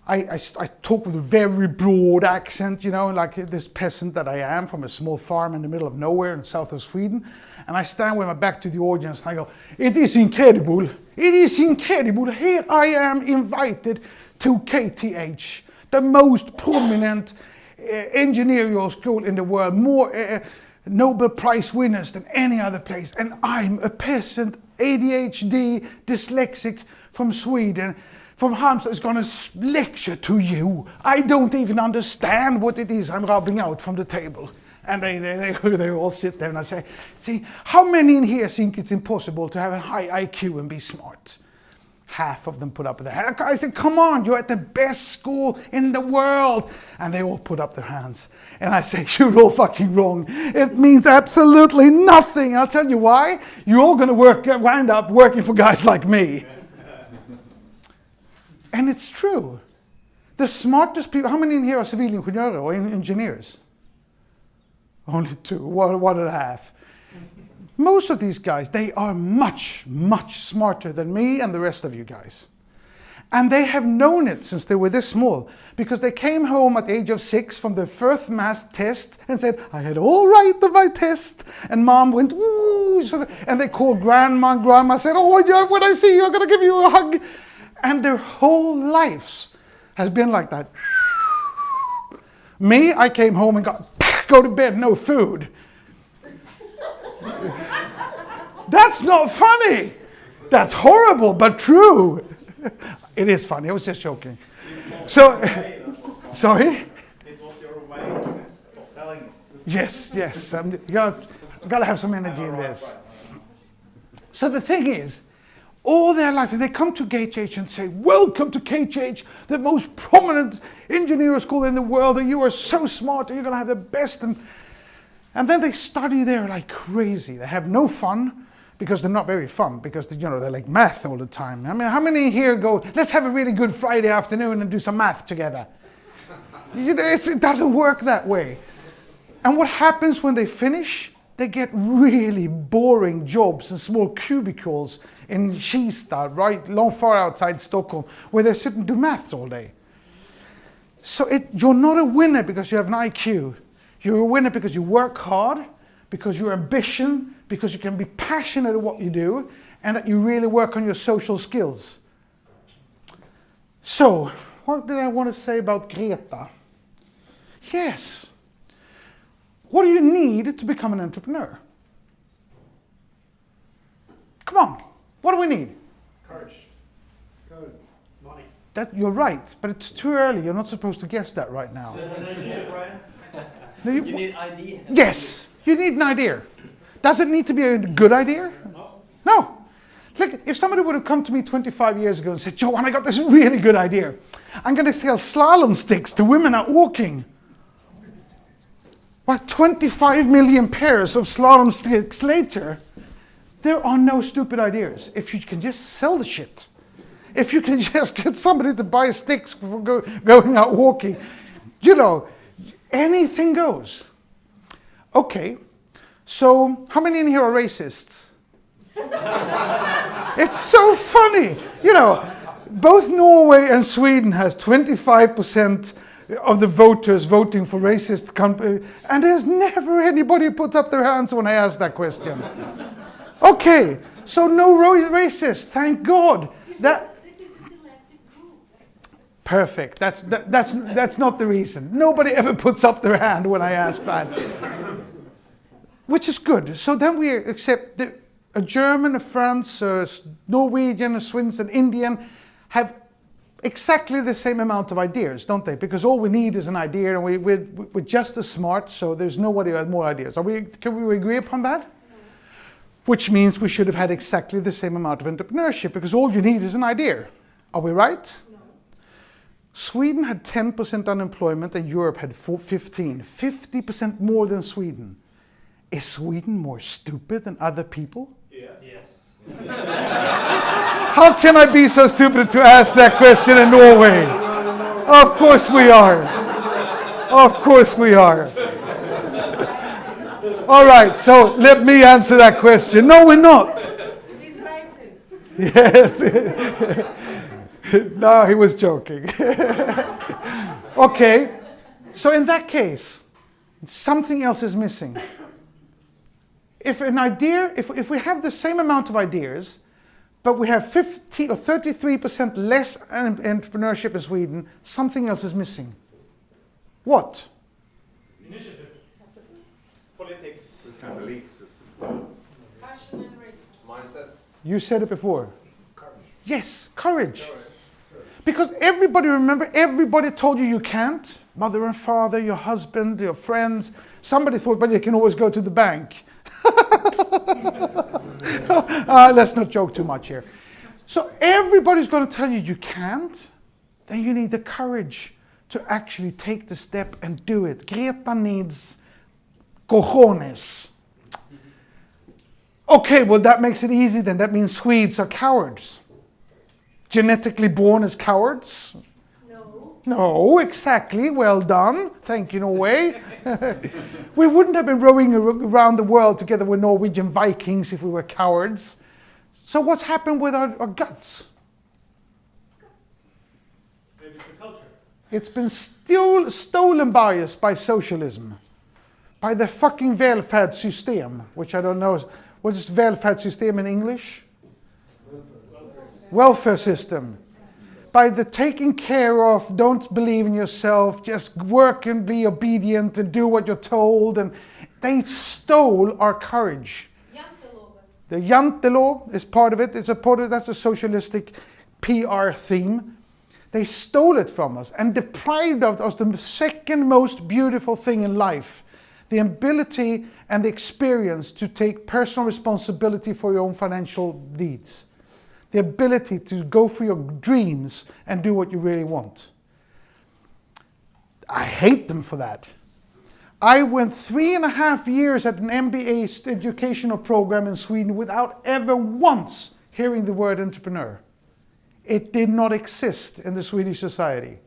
I talk with a very broad accent, like this peasant that I am from a small farm in the middle of nowhere in the south of Sweden. And I stand with my back to the audience and I go, it is incredible. It is incredible. Here I am invited to KTH, the most prominent engineering school in the world, more Nobel Prize winners than any other place. And I'm a peasant, ADHD, dyslexic from Sweden, from Hальmстаде, is going to lecture to you. I don't even understand what it is I'm rubbing out from the table. And they all sit there and I say, see, how many in here think it's impossible to have a high IQ and be smart? Half of them put up their hand. I said, come on, you're at the best school in the world. And they all put up their hands. And I say, you're all fucking wrong. It means absolutely nothing. I'll tell you why. You're all going to wind up working for guys like me. And it's true. The smartest people, how many in here are civilingenjörer or engineers? Only 2, 1.5. Most of these guys, they are much, much smarter than me and the rest of you guys. And they have known it since they were this small, because they came home at the age of 6 from their first math test and said, I had all right on my test. And mom went, ooh, and they called grandma, and grandma said, oh, when I see you, I'm going to give you a hug. And their whole lives has been like that. Me, I came home and go to bed, no food. That's not funny. That's horrible, but true. It is funny. I was just joking. So, sorry? It was your way of telling it. Yes. You gotta have some energy in this. So the thing is, all their life, they come to KTH and say, welcome to KTH, the most prominent engineering school in the world, and you are so smart, and you're going to have the best. And then they study there like crazy. They have no fun, because they're not very fun, because they're like math all the time. I mean, how many here go, let's have a really good Friday afternoon and do some math together? It doesn't work that way. And what happens when they finish? They get really boring jobs in small cubicles in Kista, right, far outside Stockholm, where they sit and do maths all day. So you're not a winner because you have an IQ. You're a winner because you work hard, because you're ambitious, because you can be passionate at what you do, and that you really work on your social skills. So, what did I want to say about Greta? Yes. What do you need to become an entrepreneur? Come on. What do we need? Courage. Good. Money. You're right, but it's too early. You're not supposed to guess that right now. You need idea. Yes, you need an idea. Does it need to be a good idea? No. Like, if somebody would have come to me 25 years ago and said, Johan, I got this really good idea. I'm going to sell slalom sticks to women out walking. Well, 25 million pairs of slalom sticks later, there are no stupid ideas. If you can just sell the shit. If you can just get somebody to buy sticks for going out walking. Anything goes. Okay, so how many in here are racists? It's so funny. Both Norway and Sweden has 25% of the voters voting for racist company, and there's never anybody who puts up their hands when I ask that question. Okay, so no racist, thank God. This is a selective group. Perfect. That's not the reason. Nobody ever puts up their hand when I ask that. Which is good. So then we accept that a German, a French, a Norwegian, a Swiss, an Indian have exactly the same amount of ideas, don't they? Because all we need is an idea, and we're just as smart, so there's nobody who has more ideas. Can we agree upon that? Which means we should have had exactly the same amount of entrepreneurship, because all you need is an idea. Are we right? No. Sweden had 10% unemployment and Europe had 15%. 50% more than Sweden. Is Sweden more stupid than other people? Yes. How can I be so stupid to ask that question in Norway? Of course we are. Of course we are. All right, so let me answer that question. No, we're not. He's racist. Yes. No, he was joking. Okay, so in that case, something else is missing. If an idea, if we have the same amount of ideas, but we have 50 or 33% less entrepreneurship in Sweden, something else is missing. What? Initiative. Politics. Belief system. Passion and risk. Mindset. You said it before. Courage. Yes, courage. Because everybody told you can't. Mother and father, your husband, your friends. Somebody thought, but you can always go to the bank. Let's not joke too much here. So everybody's going to tell you you can't. Then you need the courage to actually take the step and do it. Greta needs cojones. Okay, well that makes it easy then. That means Swedes are cowards. Genetically born as cowards? No, exactly. Well done. Thank you, Norway. We wouldn't have been rowing around the world together with Norwegian Vikings if we were cowards. So what's happened with our guts? Maybe it's the culture. It's been stolen by us by socialism. By the fucking välfärdssystem, which I don't know. What is välfärdssystem in English? Welfare system. By the taking care of, don't believe in yourself, just work and be obedient and do what you're told. And they stole our courage. The Jantelaw is part of it. That's a socialistic PR theme. They stole it from us and deprived of us the second most beautiful thing in life. The ability and the experience to take personal responsibility for your own financial needs. The ability to go for your dreams and do what you really want. I hate them for that. I went 3.5 years at an MBA educational program in Sweden without ever once hearing the word entrepreneur. It did not exist in the Swedish society.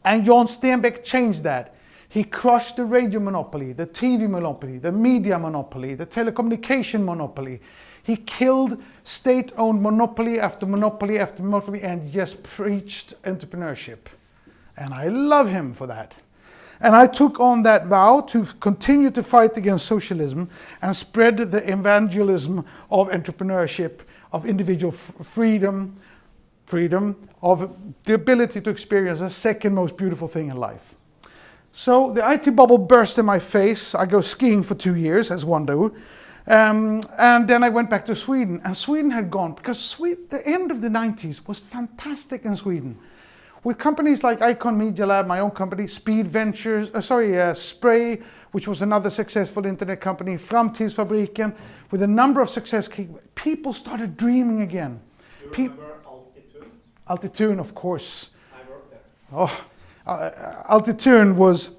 And Johan Staël changed that. He crushed the radio monopoly, the TV monopoly, the media monopoly, the telecommunication monopoly. He killed state-owned monopoly after monopoly after monopoly and just preached entrepreneurship. And I love him for that. And I took on that vow to continue to fight against socialism and spread the evangelism of entrepreneurship, of individual freedom, of the ability to experience the second most beautiful thing in life. So the IT bubble burst in my face. I go skiing for 2 years, as one do. And then I went back to Sweden, and Sweden had gone, because the end of the 90s was fantastic in Sweden. With companies like Icon Medialab, my own company, Speed Ventures, Spray, which was another successful internet company, Framtidsfabriken, with a number of success, people started dreaming again. Do you remember Altitude? Altitude, of course. I worked there. Oh, Altitude was,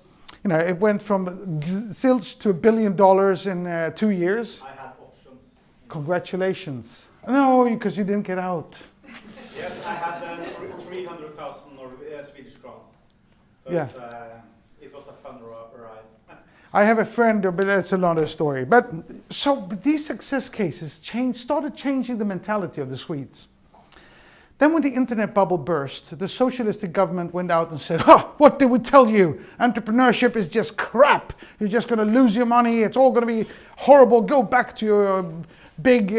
it went from zilch to $1 billion in 2 years. I had options. Congratulations. No, because you didn't get out. Yes, I had 300,000 Swedish crowns. So Yeah. it was a fun ride. I have a friend, but that's another story. But these success cases started changing the mentality of the Swedes. Then when the internet bubble burst, the socialistic government went out and said, what did we tell you? Entrepreneurship is just crap. You're just going to lose your money. It's all going to be horrible. Go back to your big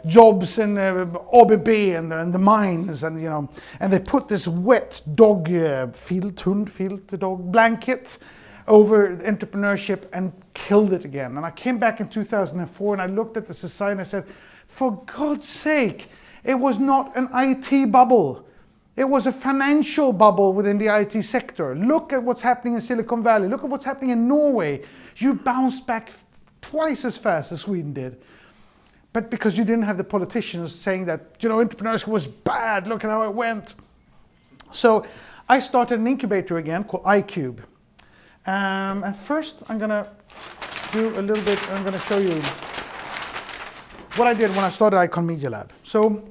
jobs in ABB and the mines. And, and they put this wet dog dog blanket over entrepreneurship and killed it again. And I came back in 2004 and I looked at the society and I said, for God's sake, it was not an IT bubble. It was a financial bubble within the IT sector. Look at what's happening in Silicon Valley. Look at what's happening in Norway. You bounced back twice as fast as Sweden did. But because you didn't have the politicians saying that, entrepreneurship was bad, look at how it went. So I started an incubator again called MyCube. And first I'm going to do a little bit, I'm going to show you what I did when I started Icon Medialab. So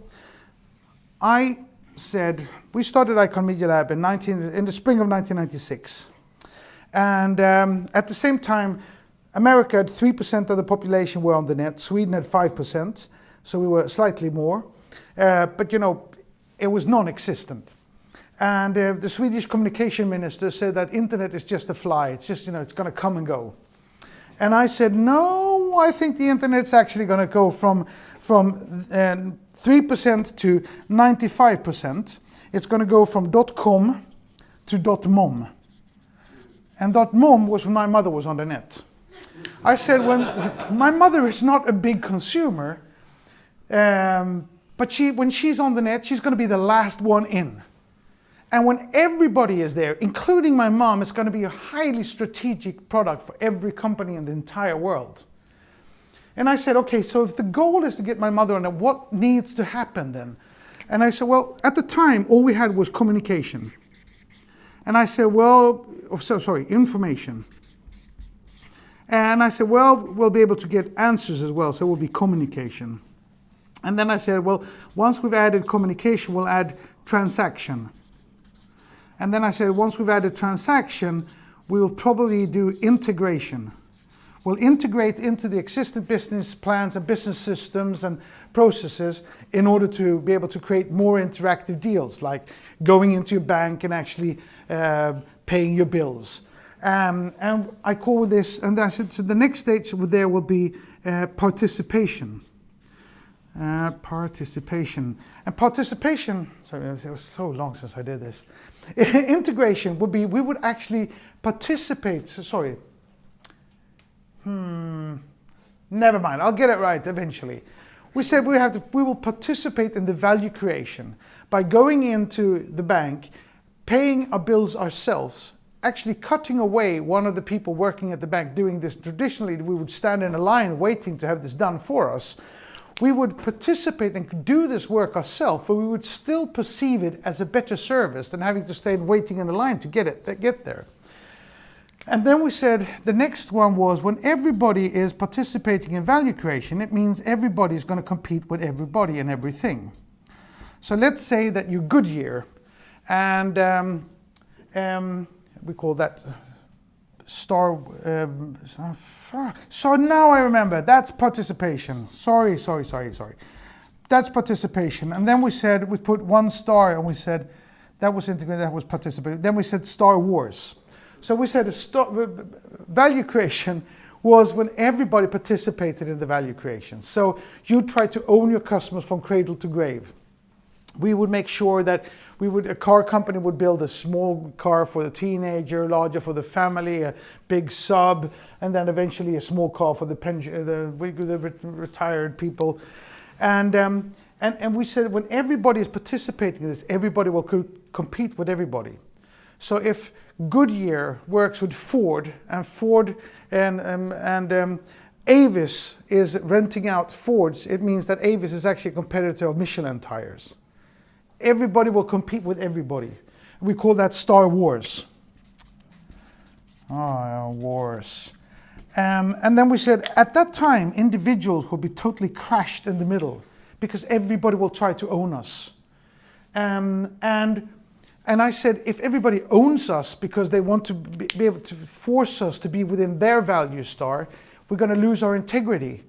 we started Icon Medialab in the spring of 1996. And at the same time, America had 3% of the population were on the net. Sweden had 5%, so we were slightly more. But it was non-existent. And the Swedish communication minister said that internet is just a fly. It's just, it's going to come and go. And I said, no, I think the internet's actually going to go from 3% to 95%. It's going to go from .com to .mom. And .mom was when my mother was on the net. I said, when my mother is not a big consumer, but when she's on the net, she's going to be the last one in. And when everybody is there, including my mom, it's going to be a highly strategic product for every company in the entire world. And I said, okay, so if the goal is to get my mother on it, what needs to happen then? And I said, well, at the time, all we had was communication. And I said, information. And I said, well, we'll be able to get answers as well, so it will be communication. And then I said, well, once we've added communication, we'll add transaction. And then I said, once we've added transaction, we will probably do integration. We'll integrate into the existing business plans and business systems and processes in order to be able to create more interactive deals, like going into your bank and actually paying your bills. And I call this, and I said, so the next stage there will be participation. Participation. And participation, sorry, it was so long since I did this. Integration would be, we would actually participate, never mind, I'll get it right eventually. We said we will participate in the value creation by going into the bank, paying our bills ourselves, actually cutting away one of the people working at the bank doing this. Traditionally, we would stand in a line waiting to have this done for us. We would participate and do this work ourselves, but we would still perceive it as a better service than having to stay waiting in a line to get there. And then we said the next one was when everybody is participating in value creation, it means everybody is going to compete with everybody and everything. So let's say that you're Goodyear, and we call that Star. So now I remember, that's participation. Sorry. That's participation. And then we said, we put one star and we said, that was integrated, that was participation. Then we said Star Wars. So we said value creation was when everybody participated in the value creation. So you try to own your customers from cradle to grave. We would make sure that a car company would build a small car for the teenager, larger for the family, a big sub, and then eventually a small car for the retired people. And we said when everybody is participating in this, everybody will compete with everybody. So if Goodyear works with Ford, and Ford and Avis is renting out Fords, it means that Avis is actually a competitor of Michelin tires. Everybody will compete with everybody. We call that Star Wars. Wars. And then we said, at that time, individuals will be totally crashed in the middle because everybody will try to own us. And I said, if everybody owns us because they want to be able to force us to be within their value star, we're going to lose our integrity.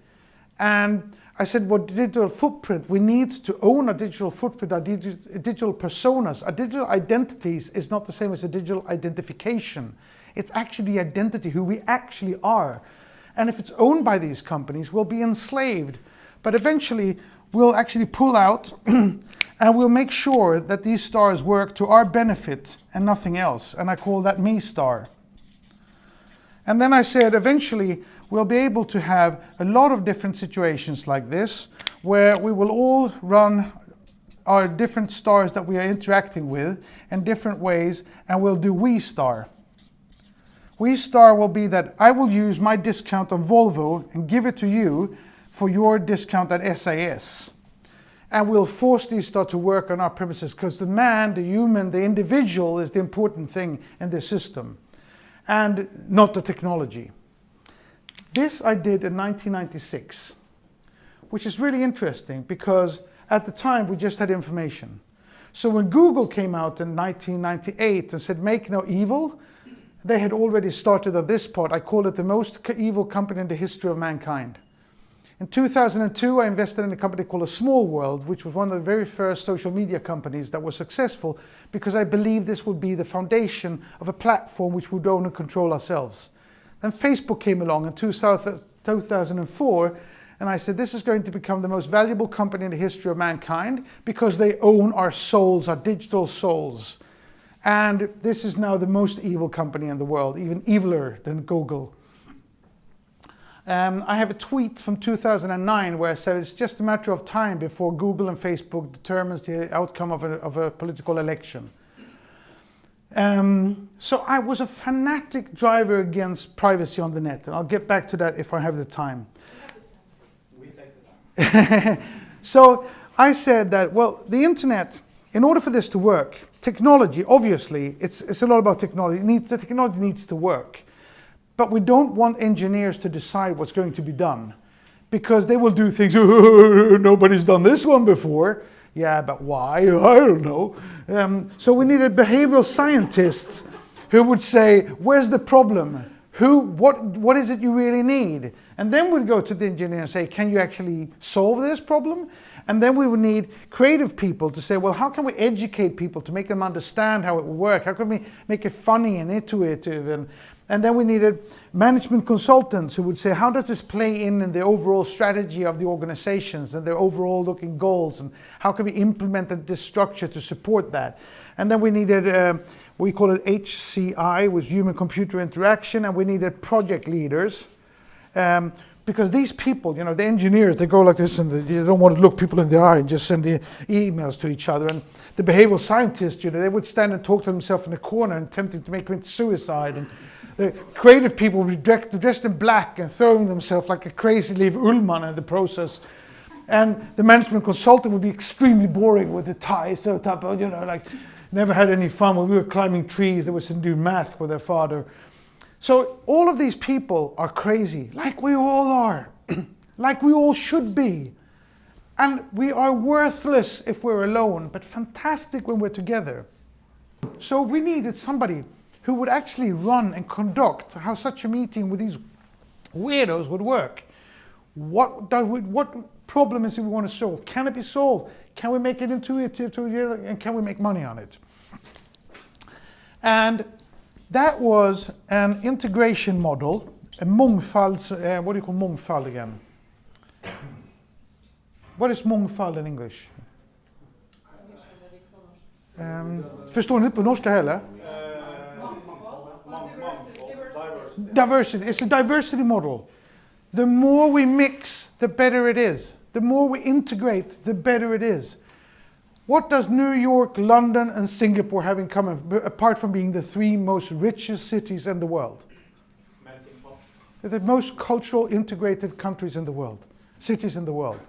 And I said, what digital footprint? We need to own a digital footprint, our digital personas. Our digital identities is not the same as a digital identification. It's actually the identity, who we actually are. And if it's owned by these companies, we'll be enslaved. But eventually, we'll actually pull out and we'll make sure that these stars work to our benefit and nothing else. And I call that me star. And then I said, eventually, we'll be able to have a lot of different situations like this, where we will all run our different stars that we are interacting with in different ways, and we'll do we star. We star will be that I will use my discount on Volvo and give it to you for your discount at SAS. And we'll force these stars to work on our premises, because the man, the human, the individual is the important thing in this system, and not the technology. This I did in 1996, which is really interesting because at the time we just had information. So when Google came out in 1998 and said, make no evil, they had already started at this part. I call it the most evil company in the history of mankind. In 2002, I invested in a company called A Small World, which was one of the very first social media companies that was successful, because I believed this would be the foundation of a platform which would own and control ourselves. Then Facebook came along in 2004, and I said, this is going to become the most valuable company in the history of mankind, because they own our souls, our digital souls. And this is now the most evil company in the world, even eviler than Google. I have a tweet from 2009 where I said it's just a matter of time before Google and Facebook determines the outcome of a political election. So I was a fanatic driver against privacy on the net, and I'll get back to that if I have the time. We take the time. So I said that, well, the internet, in order for this to work, technology, obviously, it's a lot about technology. The technology needs to work. But we don't want engineers to decide what's going to be done, because they will do things, nobody's done this one before. Yeah, but why? I don't know. So we needed behavioral scientists who would say, where's the problem? What is it you really need? And then we'd go to the engineer and say, can you actually solve this problem? And then we would need creative people to say, well, how can we educate people to make them understand how it will work? How can we make it funny and intuitive? And then we needed management consultants who would say, how does this play in the overall strategy of the organizations and their overall looking goals? And how can we implement this structure to support that? And then we needed, we call it HCI, which is human computer interaction, and we needed project leaders. Because these people, you know, the engineers, they go like this, and they don't want to look people in the eye and just send the emails to each other. And the behavioral scientists, you know, they would stand and talk to themselves in a corner and attempting to make commit suicide. And the creative people would be dressed in black and throwing themselves like a crazy Liv Ullmann in the process. And the management consultant would be extremely boring with the tie, so type of, you know, like never had any fun. When we were climbing trees, they would do math with their father. So all of these people are crazy, like we all are, like we all should be. And we are worthless if we're alone, but fantastic when we're together. So we needed somebody who would actually run and conduct how such a meeting with these weirdos would work. What problem is it we want to solve? Can it be solved? Can we make it intuitive to the other? And can we make money on it? And that was an integration model, a mångfald, what do you call mångfald again? What is mångfald in English? Förstår ni inte på norska heller? Diversity. It's a diversity model. The more we mix, the better it is. The more we integrate, the better it is. What does New York, London, and Singapore have in common, apart from being the three most richest cities in the world? Melting pots. They're the most cultural integrated countries in the world, cities in the world.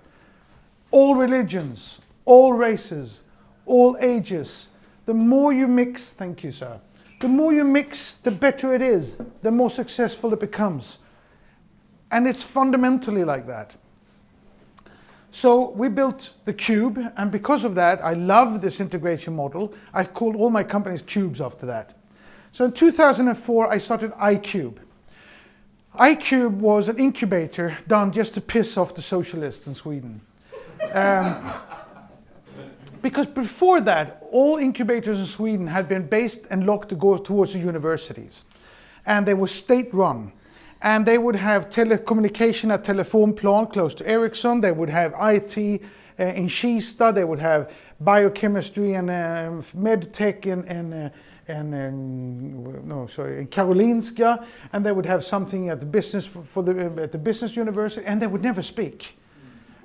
All religions, all races, all ages. The more you mix, thank you, sir. The more you mix, the better it is, the more successful it becomes. And it's fundamentally like that. So we built the cube, and because of that, I love this integration model. I've called all my companies cubes after that. So in 2004, I started iCube. MyCube was an incubator done just to piss off the socialists in Sweden. Because before that, all incubators in Sweden had been based and locked to go towards the universities. And they were state-run. And they would have telecommunication at Telefonplan close to Ericsson. They would have IT in Kista. They would have biochemistry and medtech in Karolinska. And they would have something at the business at the business university. And they would never speak.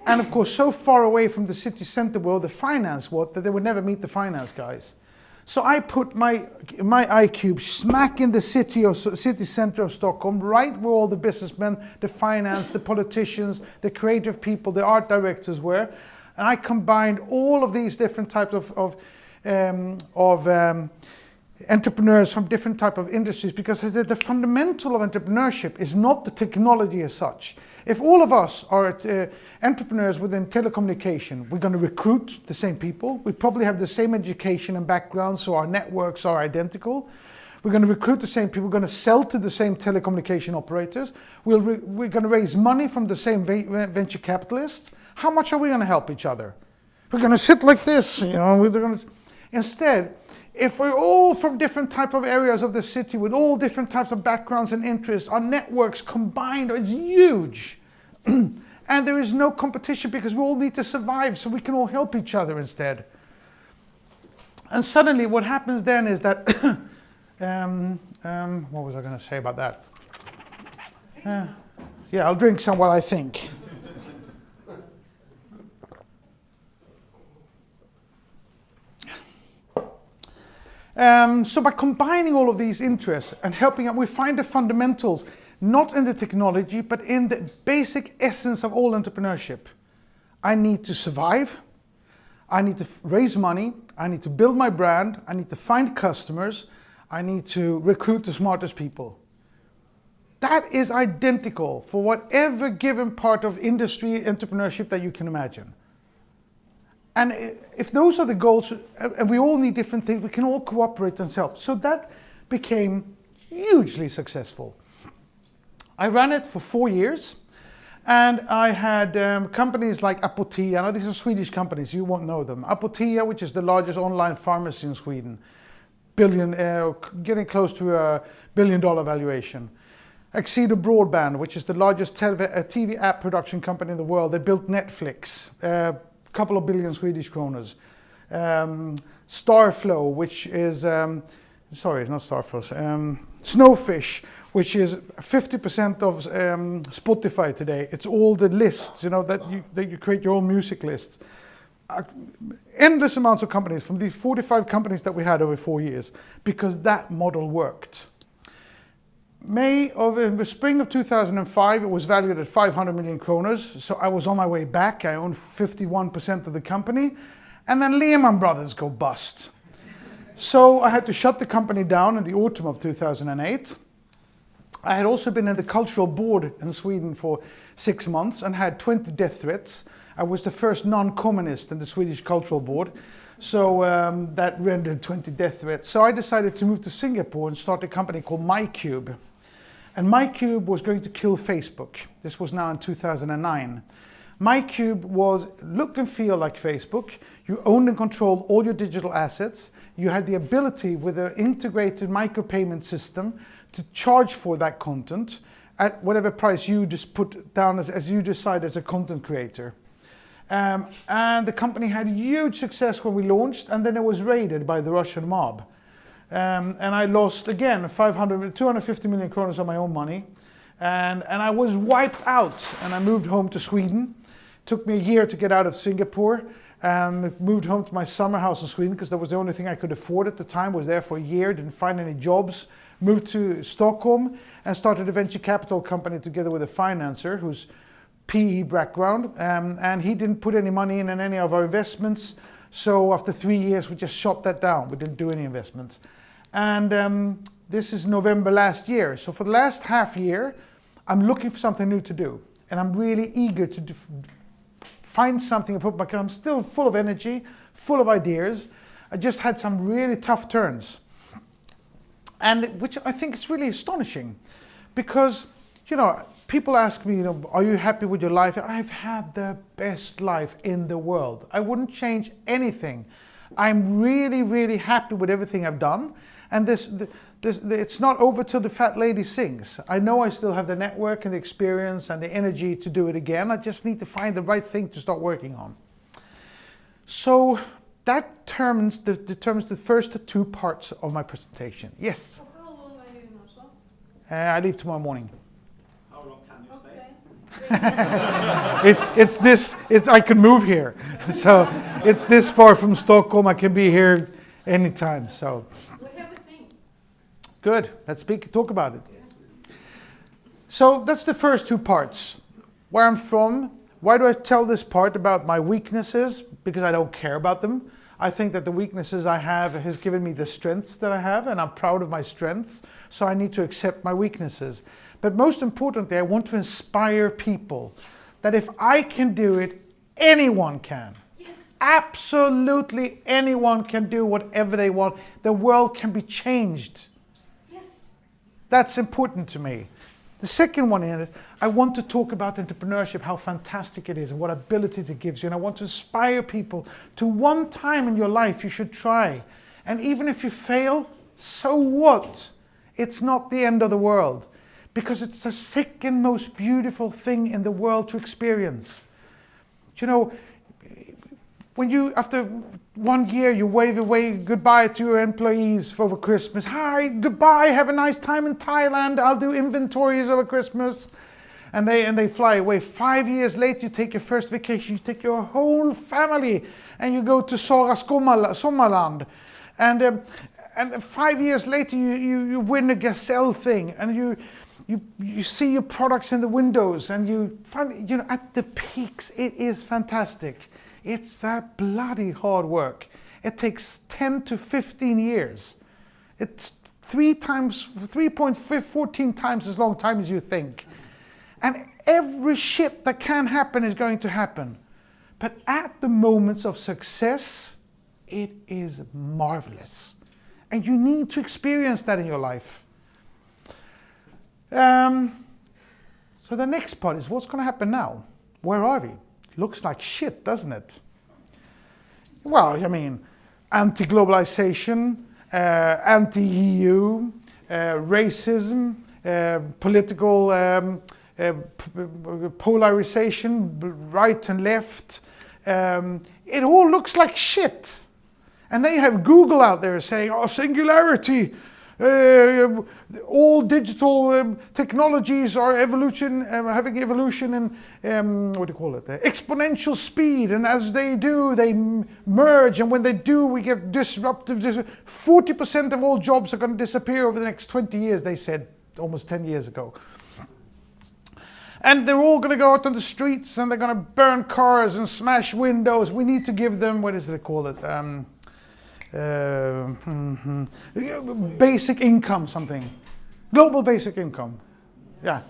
And of course, so far away from the city center where the finance was that they would never meet the finance guys. So I put my MyCube smack in the city center of Stockholm, right where all the businessmen, the finance, the politicians, the creative people, the art directors were. And I combined all of these different types of entrepreneurs from different types of industries, because the fundamental of entrepreneurship is not the technology as such. If all of us are entrepreneurs within telecommunication, we're going to recruit the same people. We probably have the same education and background, so our networks are identical. We're going to recruit the same people. We're going to sell to the same telecommunication operators. We're going to raise money from the same venture capitalists. How much are we going to help each other? We're going to sit like this, you know. We're going to... Instead, if we're all from different types of areas of the city with all different types of backgrounds and interests, our networks combined is huge. And there is no competition because we all need to survive, so we can all help each other instead. And suddenly what happens then is that, what was I going to say about that? Yeah, I'll drink some while I think. So by combining all of these interests and helping out, we find the fundamentals, not in the technology, but in the basic essence of all entrepreneurship. I need to survive. I need to raise money. I need to build my brand. I need to find customers. I need to recruit the smartest people. That is identical for whatever given part of industry entrepreneurship that you can imagine. And if those are the goals, and we all need different things, we can all cooperate and help. So that became hugely successful. I ran it for 4 years, and I had companies like Apotea. Now these are Swedish companies, you won't know them. Apotea, which is the largest online pharmacy in Sweden, getting close to $1 billion valuation. Excedo Broadband, which is the largest TV app production company in the world. They built Netflix. Couple of billion Swedish kroners. Starflow, which is, sorry, not Starflow, Snowfish, which is 50% of Spotify today. It's all the lists, you know, that you create your own music lists. Endless amounts of companies from these 45 companies that we had over 4 years, because that model worked. In the spring of 2005, it was valued at 500 million kroners. So I was on my way back. I owned 51% of the company. And then Lehman Brothers go bust. So I had to shut the company down in the autumn of 2008. I had also been in the cultural board in Sweden for 6 months and had 20 death threats. I was the first non-communist in the Swedish cultural board. So that rendered 20 death threats. So I decided to move to Singapore and start a company called MyCube. And MyCube was going to kill Facebook. This was now in 2009. MyCube was look and feel like Facebook. You owned and controlled all your digital assets. You had the ability with an integrated micropayment system to charge for that content at whatever price you just put down as you decide as a content creator. And the company had huge success when we launched, and then it was raided by the Russian mob. And I lost, again, 250 million kroners of my own money. And I was wiped out, and I moved home to Sweden. Took me a year to get out of Singapore. Moved home to my summer house in Sweden, because that was the only thing I could afford at the time. Was there for a year, didn't find any jobs. Moved to Stockholm and started a venture capital company together with a financer who's PE background. And he didn't put any money in any of our investments. So after 3 years, we just shut that down. We didn't do any investments. And this is November last year. So for the last half year, I'm looking for something new to do. And I'm really eager to find something. I'm still full of energy, full of ideas. I just had some really tough turns. And which I think is really astonishing. Because you know, people ask me, you know, are you happy with your life? I've had the best life in the world. I wouldn't change anything. I'm really, really happy with everything I've done. And it's not over till the fat lady sings. I know I still have the network and the experience and the energy to do it again. I just need to find the right thing to start working on. So that determines the first two parts of my presentation. Yes? How long are you in Oslo? I leave tomorrow morning. How long can you stay? I can move here. So it's this far from Stockholm. I can be here anytime. So We have a thing. good. Let's talk about it. So that's the first two parts. Where I'm from. Why do I tell this part about my weaknesses? Because I don't care about them. I think that the weaknesses I have has given me the strengths that I have, and I'm proud of my strengths, so I need to accept my weaknesses. But most importantly, I want to inspire people that if I can do it, anyone can. Yes. Absolutely anyone can do whatever they want. The world can be changed. Yes. That's important to me. The second one is I want to talk about entrepreneurship, how fantastic it is and what ability it gives you. And I want to inspire people to one time in your life you should try. And even if you fail, so what? It's not the end of the world. Because it's the second most beautiful thing in the world to experience. You know, when you, after 1 year, you wave away goodbye to your employees over Christmas. Hi, goodbye, have a nice time in Thailand. I'll do inventories over Christmas. And they fly away. 5 years later, you take your first vacation. You take your whole family and you go to Sommarland. And 5 years later, you win a Gazelle thing. And you see your products in the windows. And you find, you know, at the peaks, it is fantastic. It's that bloody hard work. It takes 10 to 15 years. It's 3.14 times as long time as you think. And every shit that can happen is going to happen. But at the moments of success, it is marvelous. And you need to experience that in your life. So the next part is what's going to happen now? Where are we? Looks like shit, doesn't it? Well, I mean, anti-globalization, anti-EU, racism, political polarization, right and left. It all looks like shit. And then you have Google out there saying, oh, singularity. All digital technologies are having evolution in what do you call it? Exponential speed, and as they do, they merge, and when they do, we get disruptive. 40% of all jobs are going to disappear over the next 20 years, they said almost 10 years ago. And they're all going to go out on the streets, and they're going to burn cars and smash windows. We need to give them, what is it call it? Basic income, something. Global basic income. Yeah.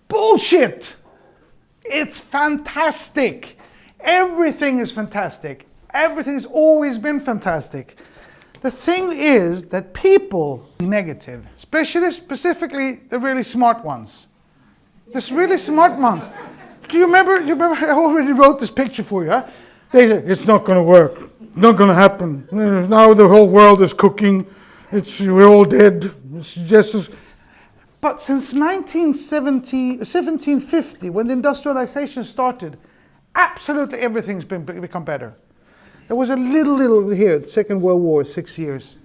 Bullshit! It's fantastic. Everything is fantastic. Everything's always been fantastic. The thing is that people negative, specifically the really smart ones. The really smart ones. Do you remember? I already wrote this picture for you. Huh? They said, it's not going to work. Not going to happen. Now the whole world is cooking. We're all dead. It's just. But since 1750, when the industrialization started, absolutely everything's become better. There was a little here, the Second World War, 6 years.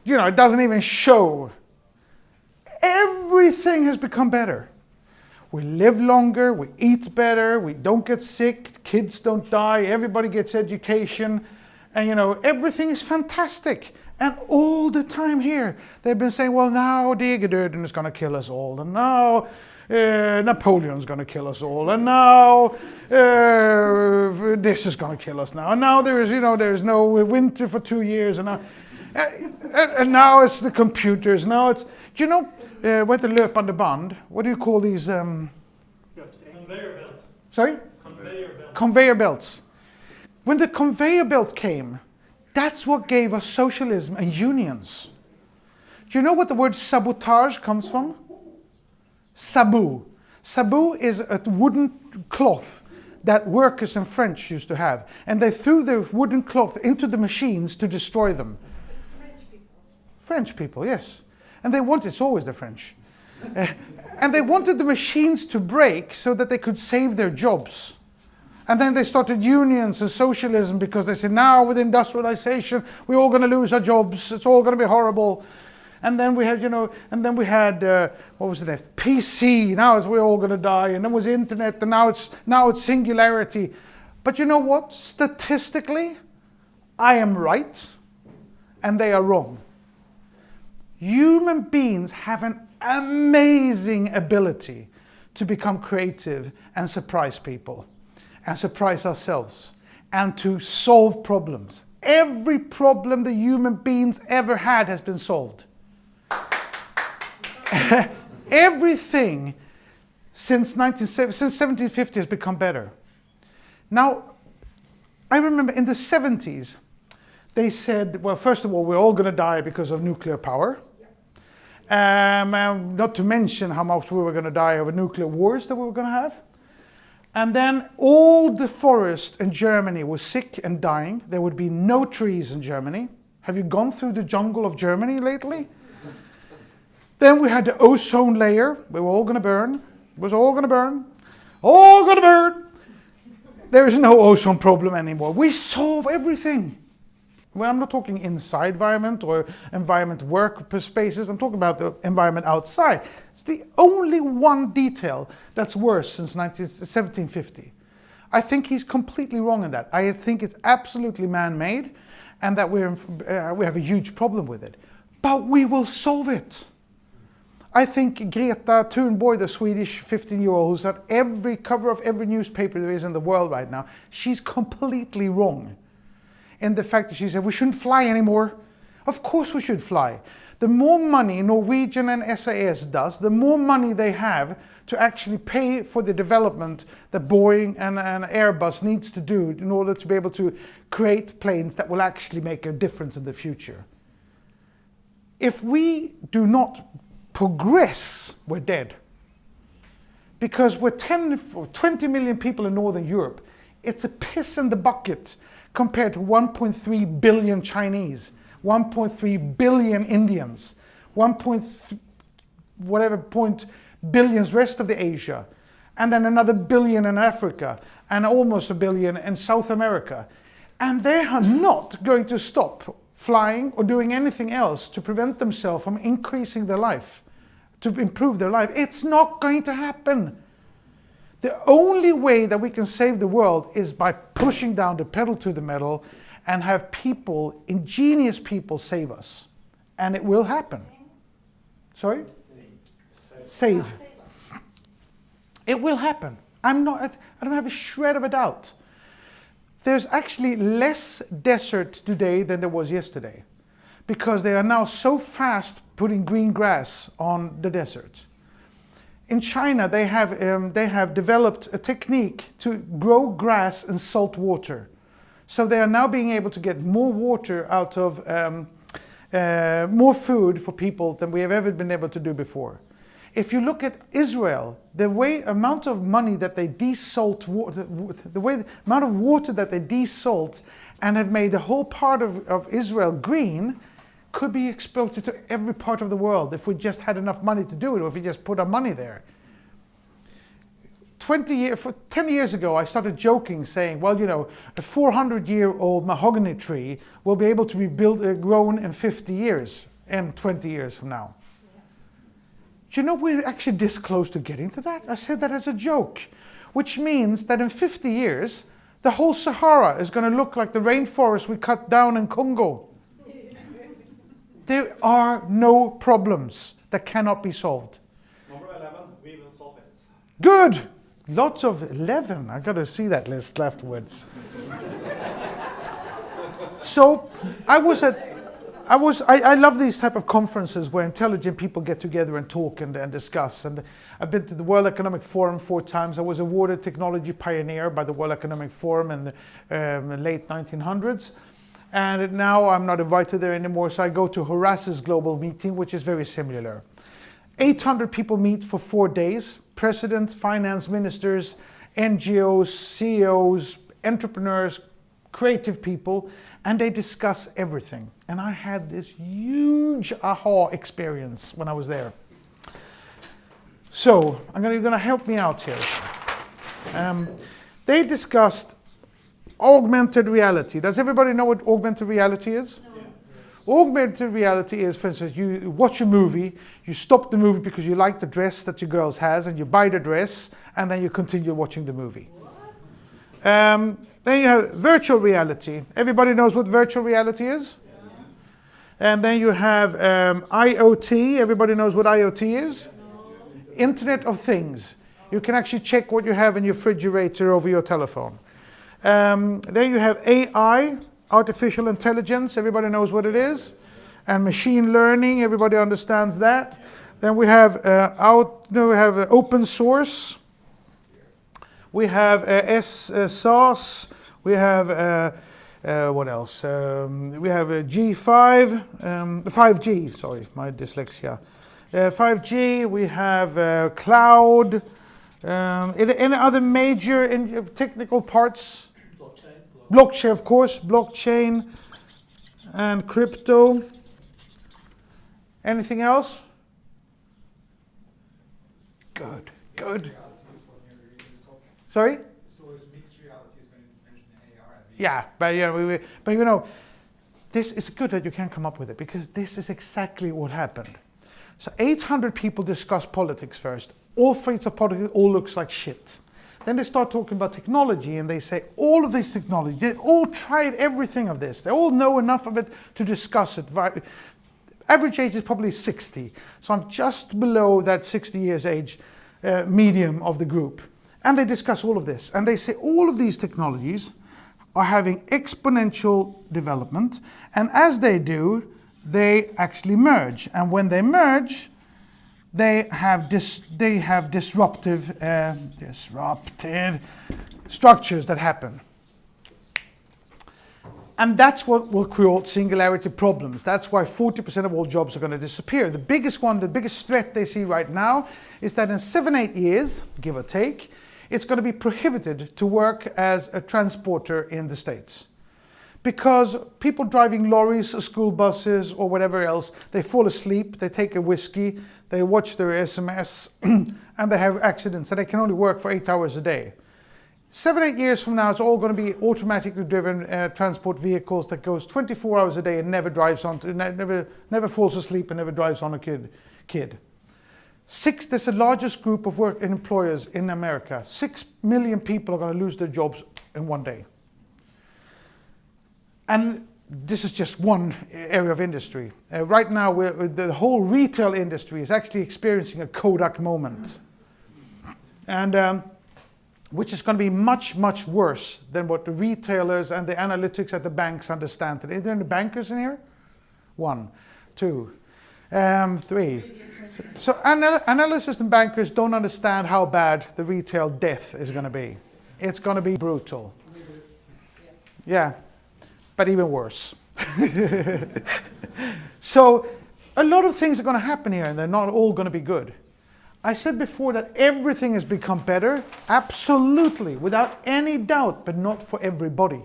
You know, it doesn't even show. Everything has become better. We live longer, we eat better, we don't get sick, kids don't die, everybody gets education, and you know, everything is fantastic. And all the time here, they've been saying, well, now Digerdöden is going to kill us all, and now Napoleon's going to kill us all, and now this is going to kill us now, and now there is no winter for 2 years, and now it's the computers, now it's, do you know, with the löpande band, what do you call these? Conveyor belts. Sorry? Conveyor belts. Conveyor belts. When the conveyor belt came, that's what gave us socialism and unions. Do you know what the word sabotage comes from? Sabot. Sabot is a wooden cloth that workers in French used to have. And they threw their wooden cloth into the machines to destroy them. French people. French people, yes. And they wanted, it's always the French. And they wanted the machines to break so that they could save their jobs. And then they started unions and socialism because they said, now with industrialization, we're all going to lose our jobs. It's all going to be horrible. And then we had, what was it? PC. Now we're all going to die. And then was internet. And now it's singularity. But you know what? Statistically, I am right, and they are wrong. Human beings have an amazing ability to become creative and surprise people and surprise ourselves and to solve problems. Every problem the human beings ever had has been solved. Everything since 1750 has become better. Now, I remember in the 70s, they said, well, first of all, we're all going to die because of nuclear power. Not to mention how much we were going to die over nuclear wars that we were going to have. And then all the forest in Germany was sick and dying. There would be no trees in Germany. Have you gone through the jungle of Germany lately? Then we had the ozone layer. We were all going to burn. It was all going to burn. All going to burn. There is no ozone problem anymore. We solve everything. Well, I'm not talking inside environment or environment work spaces. I'm talking about the environment outside. It's the only one detail that's worse since 1750. I think he's completely wrong in that. I think it's absolutely man-made and that we have a huge problem with it. But we will solve it. I think Greta Thunberg, the Swedish 15-year-old who's at every cover of every newspaper there is in the world right now, she's completely wrong. In the fact that she said we shouldn't fly anymore. Of course we should fly. The more money Norwegian and SAS does, the more money they have to actually pay for the development that Boeing and Airbus needs to do in order to be able to create planes that will actually make a difference in the future. If we do not progress, we're dead. Because we're 20 million people in Northern Europe. It's a piss in the bucket compared to 1.3 billion Chinese, 1.3 billion Indians, 1.3 billions rest of the Asia, and then another billion in Africa, and almost a billion in South America. And they are not going to stop flying or doing anything else to prevent themselves from increasing their life, to improve their life. It's not going to happen. The only way that we can save the world is by pushing down the pedal to the metal and have people, ingenious people, save us. And it will happen. Sorry? Save. It will happen. I don't have a shred of a doubt. There's actually less desert today than there was yesterday, because they are now so fast putting green grass on the desert. In China, they have developed a technique to grow grass in salt water. So they are now being able to get more water out of, more food for people than we have ever been able to do before. If you look at Israel, the amount of money that they desalt water, amount of water that they desalt and have made the whole part of Israel green, could be exported to every part of the world if we just had enough money to do it, or if we just put our money there. 10 years ago, I started joking, saying, well, a 400-year-old mahogany tree will be able to be grown in 50 years, and 20 years from now. Do you know we're actually this close to getting to that? I said that as a joke, which means that in 50 years, the whole Sahara is going to look like the rainforest we cut down in Congo. There are no problems that cannot be solved. Number 11, we will solve it. Good! Lots of 11. I got to see that list afterwards. So I love these type of conferences where intelligent people get together and talk and discuss. And I've been to the World Economic Forum 4 times. I was awarded Technology Pioneer by the World Economic Forum in the late 1900s. And now I'm not invited there anymore, so I go to Horace's global meeting, which is very similar. 800 people meet for 4 days. Presidents, finance ministers, NGOs, CEOs, entrepreneurs, creative people, and they discuss everything. And I had this huge aha experience when I was there. So, you're going to help me out here. They discussed augmented reality. Does everybody know what augmented reality is? No. Augmented reality is, for instance, you watch a movie, you stop the movie because you like the dress that your girl has, and you buy the dress, and then you continue watching the movie. Then you have virtual reality. Everybody knows what virtual reality is? Yes. And then you have IoT. Everybody knows what IoT is? No. Internet of Things. You can actually check what you have in your refrigerator over your telephone. Then you have AI, artificial intelligence. Everybody knows what it is. And machine learning. Everybody understands that. Then we have open source. We have SaaS. We have what else? We have G5, 5G. Sorry, my dyslexia. 5G. We have cloud. Any other major technical parts? Blockchain, of course. Blockchain and crypto. Anything else? Good. Sorry? So it's mixed realities when you mention AR. Yeah, but this is good that you can come up with it, because this is exactly what happened. So 800 people discuss politics first. All fields of politics all looks like shit. Then they start talking about technology, and they say all of this technology, they all tried everything of this. They all know enough of it to discuss it. Average age is probably 60. So I'm just below that 60 years age medium of the group. And they discuss all of this. And they say all of these technologies are having exponential development. And as they do, they actually merge. And when they merge, they have disruptive structures that happen. And that's what will create singularity problems. That's why 40% of all jobs are going to disappear. The biggest threat they see right now is that in 7-8 years, give or take, it's going to be prohibited to work as a transporter in the States. Because people driving lorries, school buses, or whatever else, they fall asleep, they take a whiskey, they watch their SMS, and they have accidents, and they can only work for 8 hours a day. 7-8 years from now, it's all going to be automatically driven transport vehicles that goes 24 hours a day and never drives on, never falls asleep and never drives on a kid. There's the largest group of employers in America. 6 million people are going to lose their jobs in one day. And this is just one area of industry. Right now, the whole retail industry is actually experiencing a Kodak moment. And which is going to be much, much worse than what the retailers and the analytics at the banks understand today. Are there any bankers in here? 1, 2, 3. So analysts and bankers don't understand how bad the retail death is going to be. It's going to be brutal. Yeah, but even worse. So a lot of things are going to happen here, and they're not all going to be good. I said before that everything has become better, absolutely, without any doubt, but not for everybody.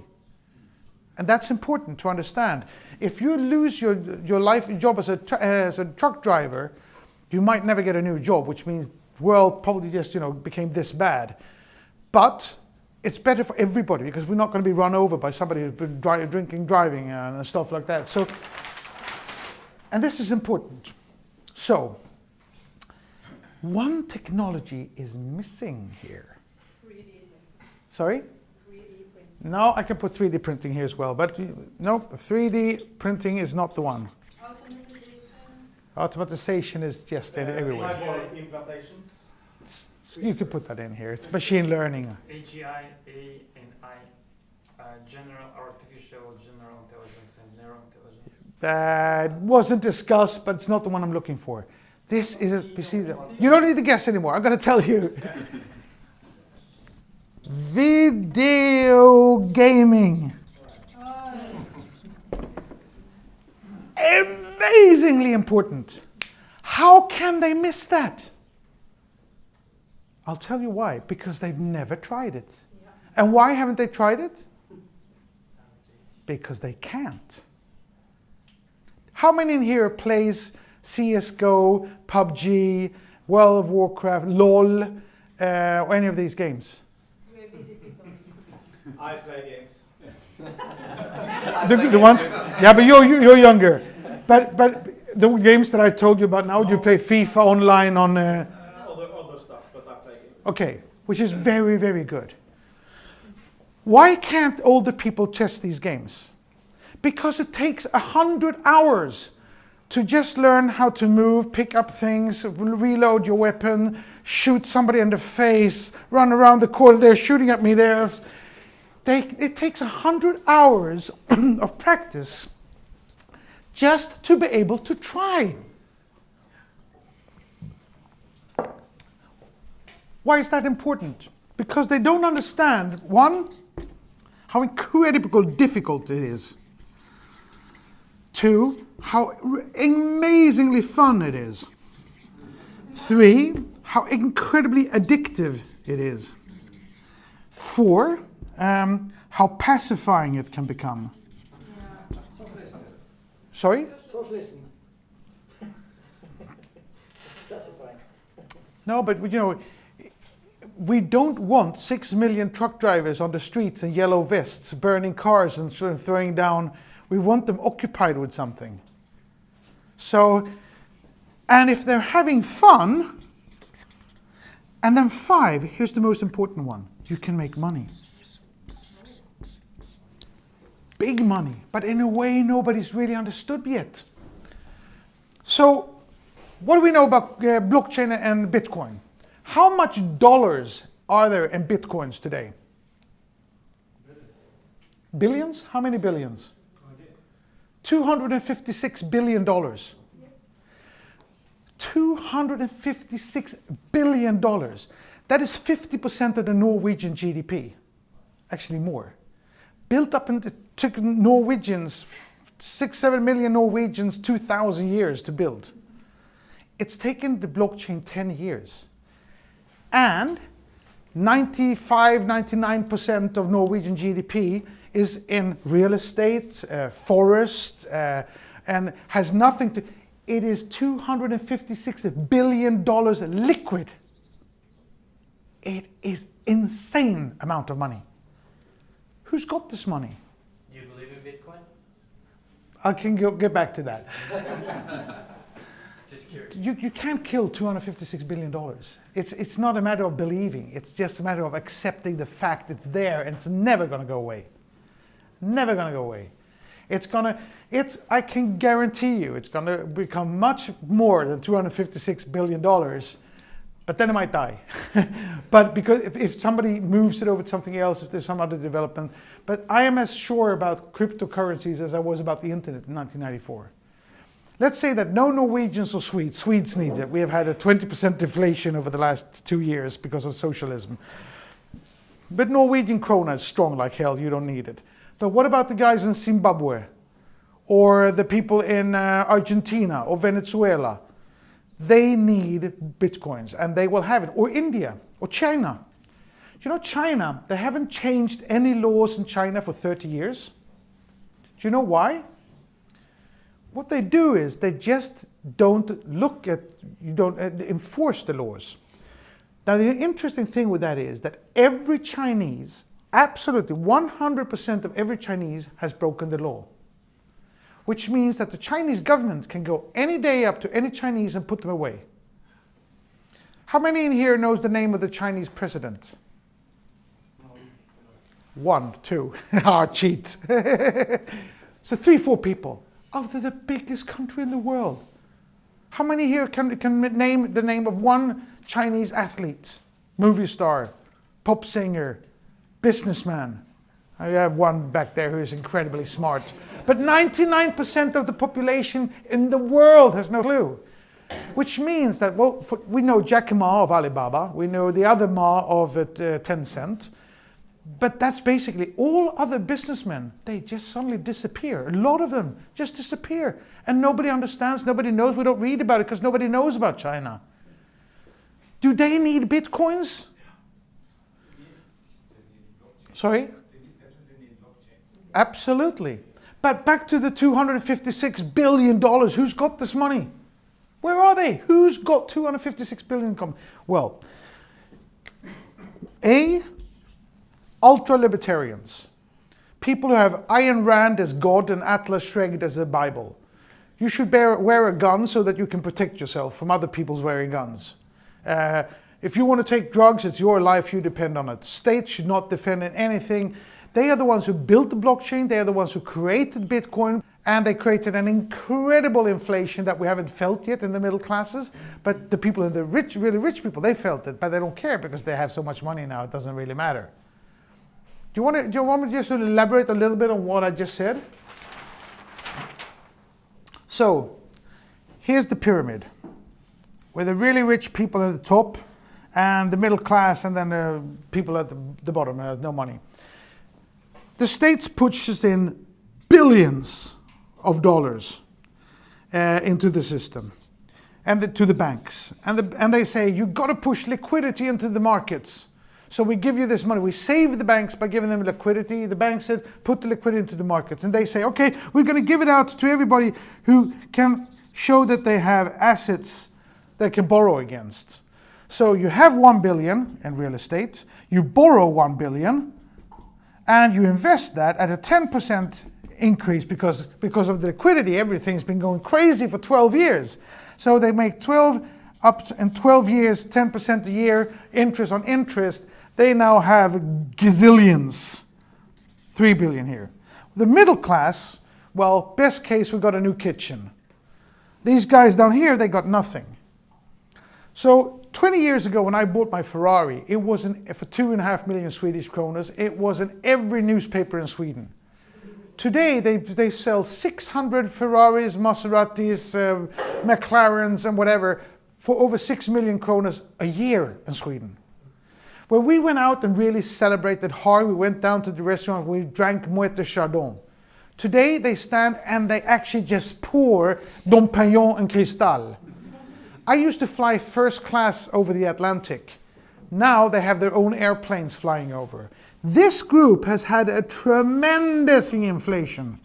And that's important to understand. If you lose your job as a truck driver, you might never get a new job, which means the world probably just became this bad. But it's better for everybody, because we're not going to be run over by somebody who's been driving and stuff like that. So, and this is important. So, one technology is missing here. 3D printing. Sorry? 3D printing. No, I can put 3D printing here as well, but no, 3D printing is not the one. Automatization is just everywhere. Cyber implantations. You could put that in here. It's machine learning. AGI, A and I, general intelligence and neural intelligence. That wasn't discussed, but it's not the one I'm looking for. This is you don't need to guess anymore. I'm going to tell you. Video gaming. Amazingly important. How can they miss that? I'll tell you why. Because they've never tried it. Yeah. And why haven't they tried it? Because they can't. How many in here plays CSGO, PUBG, World of Warcraft, LOL, or any of these games? We're busy people. I play games. The ones, yeah, but you're younger. But the games that I told you about now, you play FIFA online on. Other stuff, but I play games. Okay, which is very, very good. Why can't older people test these games? Because it takes 100 hours to just learn how to move, pick up things, reload your weapon, shoot somebody in the face, run around the corner, they're shooting at me there. It takes 100 hours of practice just to be able to try. Why is that important? Because they don't understand, one, how incredibly difficult it is. Two, how amazingly fun it is. Three, how incredibly addictive it is. Four, how pacifying it can become. Sorry? Socialism. Pacifying. No, but you know, we don't want 6 million truck drivers on the streets in yellow vests, burning cars and sort of throwing down. We want them occupied with something. So, and if they're having fun, and then 5, here's the most important one, you can make money. Big money, but in a way nobody's really understood yet. So, what do we know about blockchain and Bitcoin? How much dollars are there in Bitcoins today? Billions? How many billions? $256 billion. $256 billion. That is 50% of the Norwegian GDP. Actually more. Built up and it took Norwegians, 6-7 million Norwegians, 2,000 years to build. It's taken the blockchain 10 years. And 95-99% of Norwegian GDP is in real estate, forest, and has nothing to. It is $256 billion liquid. It is insane amount of money. Who's got this money? Do you believe in Bitcoin? I can get back to that. Just curious. You can't kill $256 billion. It's not a matter of believing. It's just a matter of accepting the fact it's there and it's never going to go away. Never going to go away. I can guarantee you it's going to become much more than $256 billion, but then it might die. But because if somebody moves it over to something else, if there's some other development. But I am as sure about cryptocurrencies as I was about the internet in 1994. Let's say that no Norwegians or Swedes need it. We have had a 20% deflation over the last 2 years because of socialism. But Norwegian krona is strong like hell, you don't need it. But what about the guys in Zimbabwe? Or the people in Argentina or Venezuela? They need Bitcoins and they will have it. Or India or China. You know China, they haven't changed any laws in China for 30 years. Do you know why? What they do is they just don't enforce the laws. Now the interesting thing with that is that every Chinese, absolutely 100% of every Chinese has broken the law. Which means that the Chinese government can go any day up to any Chinese and put them away. How many in here knows the name of the Chinese president? 1, 2. Cheat. So 3, 4 people. Of the biggest country in the world. How many here can name the name of one Chinese athlete, movie star, pop singer, businessman? I have one back there who is incredibly smart. But 99% of the population in the world has no clue. Which means that, we know Jack Ma of Alibaba, we know the other Ma of Tencent, But that's basically all other businessmen. They just suddenly disappear. A lot of them just disappear. And nobody understands, nobody knows. We don't read about it because nobody knows about China. Do they need bitcoins? Sorry? Absolutely. But back to the $256 billion. Who's got this money? Where are they? Who's got $256 billion? Well, ultra-libertarians. People who have Ayn Rand as God and Atlas Shrugged as the Bible. You should wear a gun so that you can protect yourself from other people's wearing guns. If you want to take drugs, it's your life, you depend on it. States should not defend anything. They are the ones who built the blockchain, they are the ones who created Bitcoin, and they created an incredible inflation that we haven't felt yet in the middle classes. But the people in the rich, really rich people, they felt it, but they don't care because they have so much money now, it doesn't really matter. Do you want me just to elaborate a little bit on what I just said? So, here's the pyramid, where the really rich people are at the top, and the middle class, and then the people at the bottom who have no money. The states pushes in billions of dollars into the system, and to the banks, and they say you got to push liquidity into the markets. So we give you this money. We save the banks by giving them liquidity. The banks said, put the liquidity into the markets. And they say, okay, we're going to give it out to everybody who can show that they have assets they can borrow against. So you have 1 billion in real estate, you borrow 1 billion, and you invest that at a 10% increase because of the liquidity. Everything's been going crazy for 12 years. So they make 12 years, 10% a year, interest on interest. They now have gazillions, 3 billion here. The middle class, well, best case, we got a new kitchen. These guys down here, they got nothing. So 20 years ago when I bought my Ferrari, it wasn't for 2.5 million Swedish kroners. It was in every newspaper in Sweden. Today they sell 600 Ferraris, Maseratis, McLarens and whatever for over 6 million kroners a year in Sweden. When we went out and really celebrated hard, we went down to the restaurant, we drank Moët de Chardon. Today they stand and they actually just pour Dom Pignon and Cristal. I used to fly first class over the Atlantic. Now they have their own airplanes flying over. This group has had a tremendous inflation.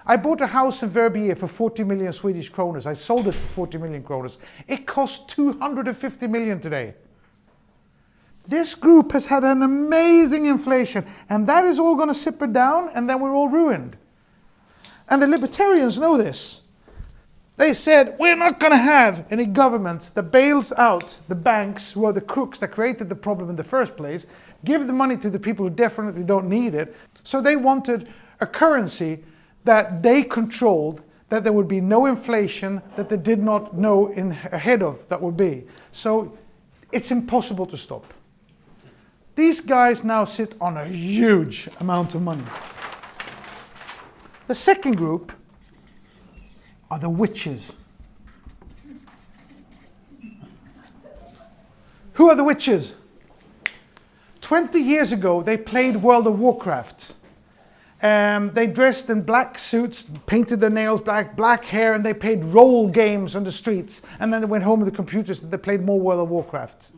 I bought a house in Verbier for 40 million Swedish kroners. I sold it for 40 million kroners. It costs 250 million today. This group has had an amazing inflation, and that is all going to simmer down, and then we're all ruined. And the libertarians know this. They said, we're not going to have any governments that bails out the banks, who are the crooks that created the problem in the first place, give the money to the people who definitely don't need it. So they wanted a currency that they controlled, that there would be no inflation, that they did not know ahead of that would be. So it's impossible to stop. These guys now sit on a huge amount of money. The second group are the witches. Who are the witches? 20 years ago, they played World of Warcraft. They dressed in black suits, painted their nails black hair, and they played role games on the streets. And then they went home with the computers and they played more World of Warcraft.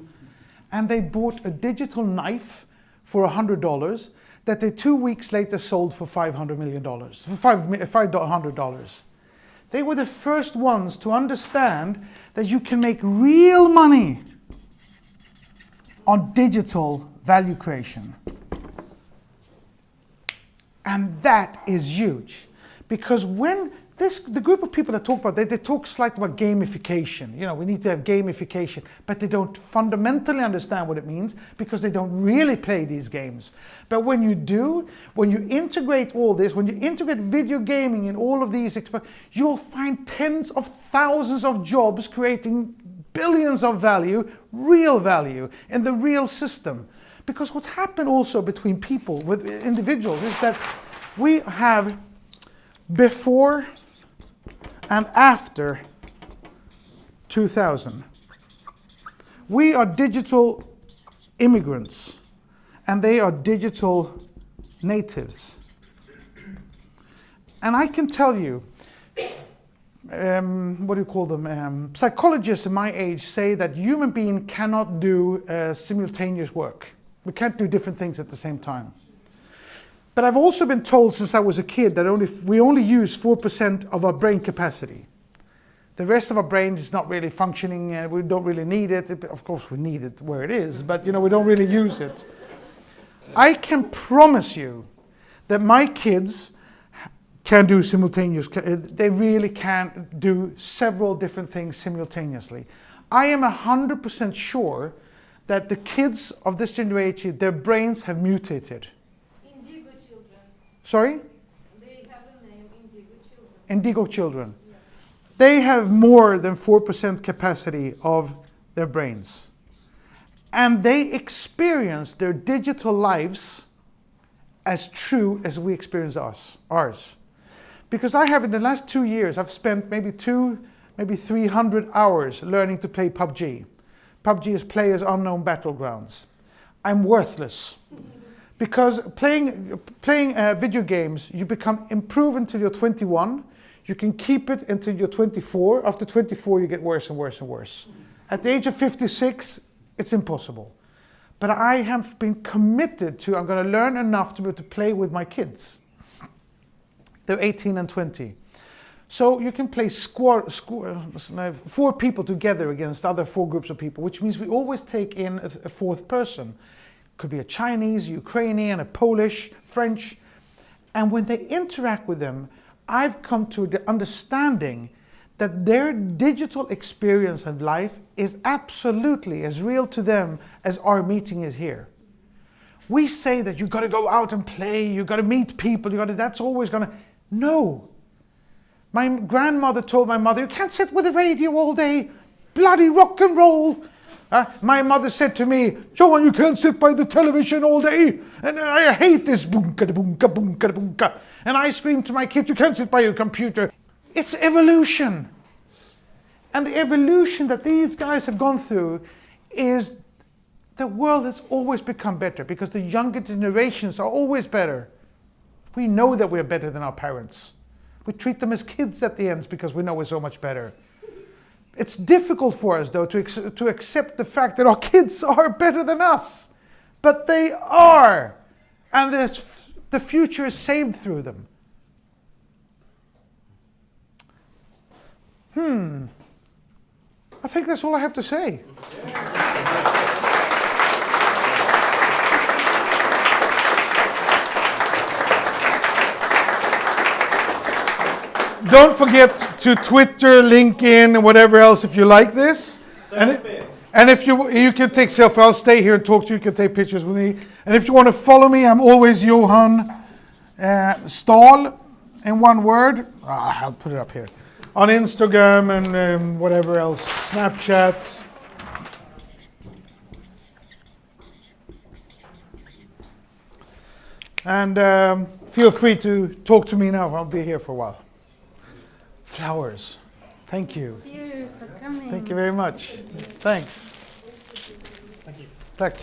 And they bought a digital knife for $100 that they 2 weeks later sold for $500 million, for $500. They were the first ones to understand that you can make real money on digital value creation. And that is huge. Because when the group of people that talk about, they talk slightly about gamification. You know, we need to have gamification, but they don't fundamentally understand what it means because they don't really play these games. But when you do, when you integrate all this, when you integrate video gaming in all of these, you'll find tens of thousands of jobs creating billions of value, real value, in the real system. Because what's happened also between people, with individuals, is that we have before and after 2000. We are digital immigrants. and they are digital natives. And I can tell you, what do you call them? Psychologists in my age say that human being cannot do simultaneous work. We can't do different things at the same time. But I've also been told since I was a kid that we only use 4% of our brain capacity. The rest of our brain is not really functioning, and we don't really need it. Of course, we need it where it is, but we don't really use it. I can promise you that my kids can do simultaneous. They really can do several different things simultaneously. I am 100% sure that the kids of this generation, their brains have mutated. Indigo children. Sorry? They have the name Indigo children. Indigo children. They have more than 4% capacity of their brains. And they experience their digital lives as true as we experience ours. Because I have, in the last 2 years, I've spent maybe 300 hours learning to play PUBG. PUBG is Players Unknown Battlegrounds. I'm worthless. Because playing video games, you become improved until you're 21. You can keep it until you're 24. After 24, you get worse and worse and worse. At the age of 56, it's impossible. But I have been committed to, I'm going to learn enough to be able to play with my kids. They're 18 and 20. So you can play 4 people together against other 4 groups of people, which means we always take in a 4th person. Could be a Chinese, Ukrainian, a Polish, French. And when they interact with them, I've come to the understanding that their digital experience of life is absolutely as real to them as our meeting is here. We say that you've got to go out and play, you've got to meet people, that's always going to... No. My grandmother told my mother, you can't sit with the radio all day, bloody rock and roll. My mother said to me, Johan, you can't sit by the television all day, and I hate this boonka boonka boonka boonka. And I scream to my kids, you can't sit by your computer. It's evolution. And the evolution that these guys have gone through is the world has always become better because the younger generations are always better. We know that we're better than our parents. We treat them as kids at the end because we know we're so much better. It's difficult for us, though, to accept the fact that our kids are better than us. But they are. And the future is saved through them. I think that's all I have to say. Don't forget to Twitter, LinkedIn, and whatever else if you like this. And if you can take selfies, I'll stay here and talk to you. You can take pictures with me. And if you want to follow me, I'm always Johan Staël in one word. I'll put it up here. On Instagram and whatever else, Snapchat. And feel free to talk to me now. I'll be here for a while. Flowers. Thank you. Thank you for coming. Thank you very much. Thanks. Thank you. Tack.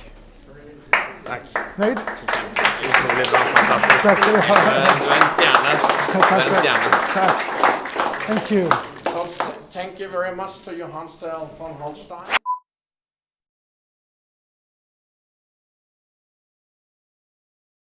Tack. Nöjd? Otroligt bra, fantastiskt. Tack ska du ha. Du är en stjärna. Du är en stjärna. Tack. Thank you. So thank you very much to Johan Staël von Holstein.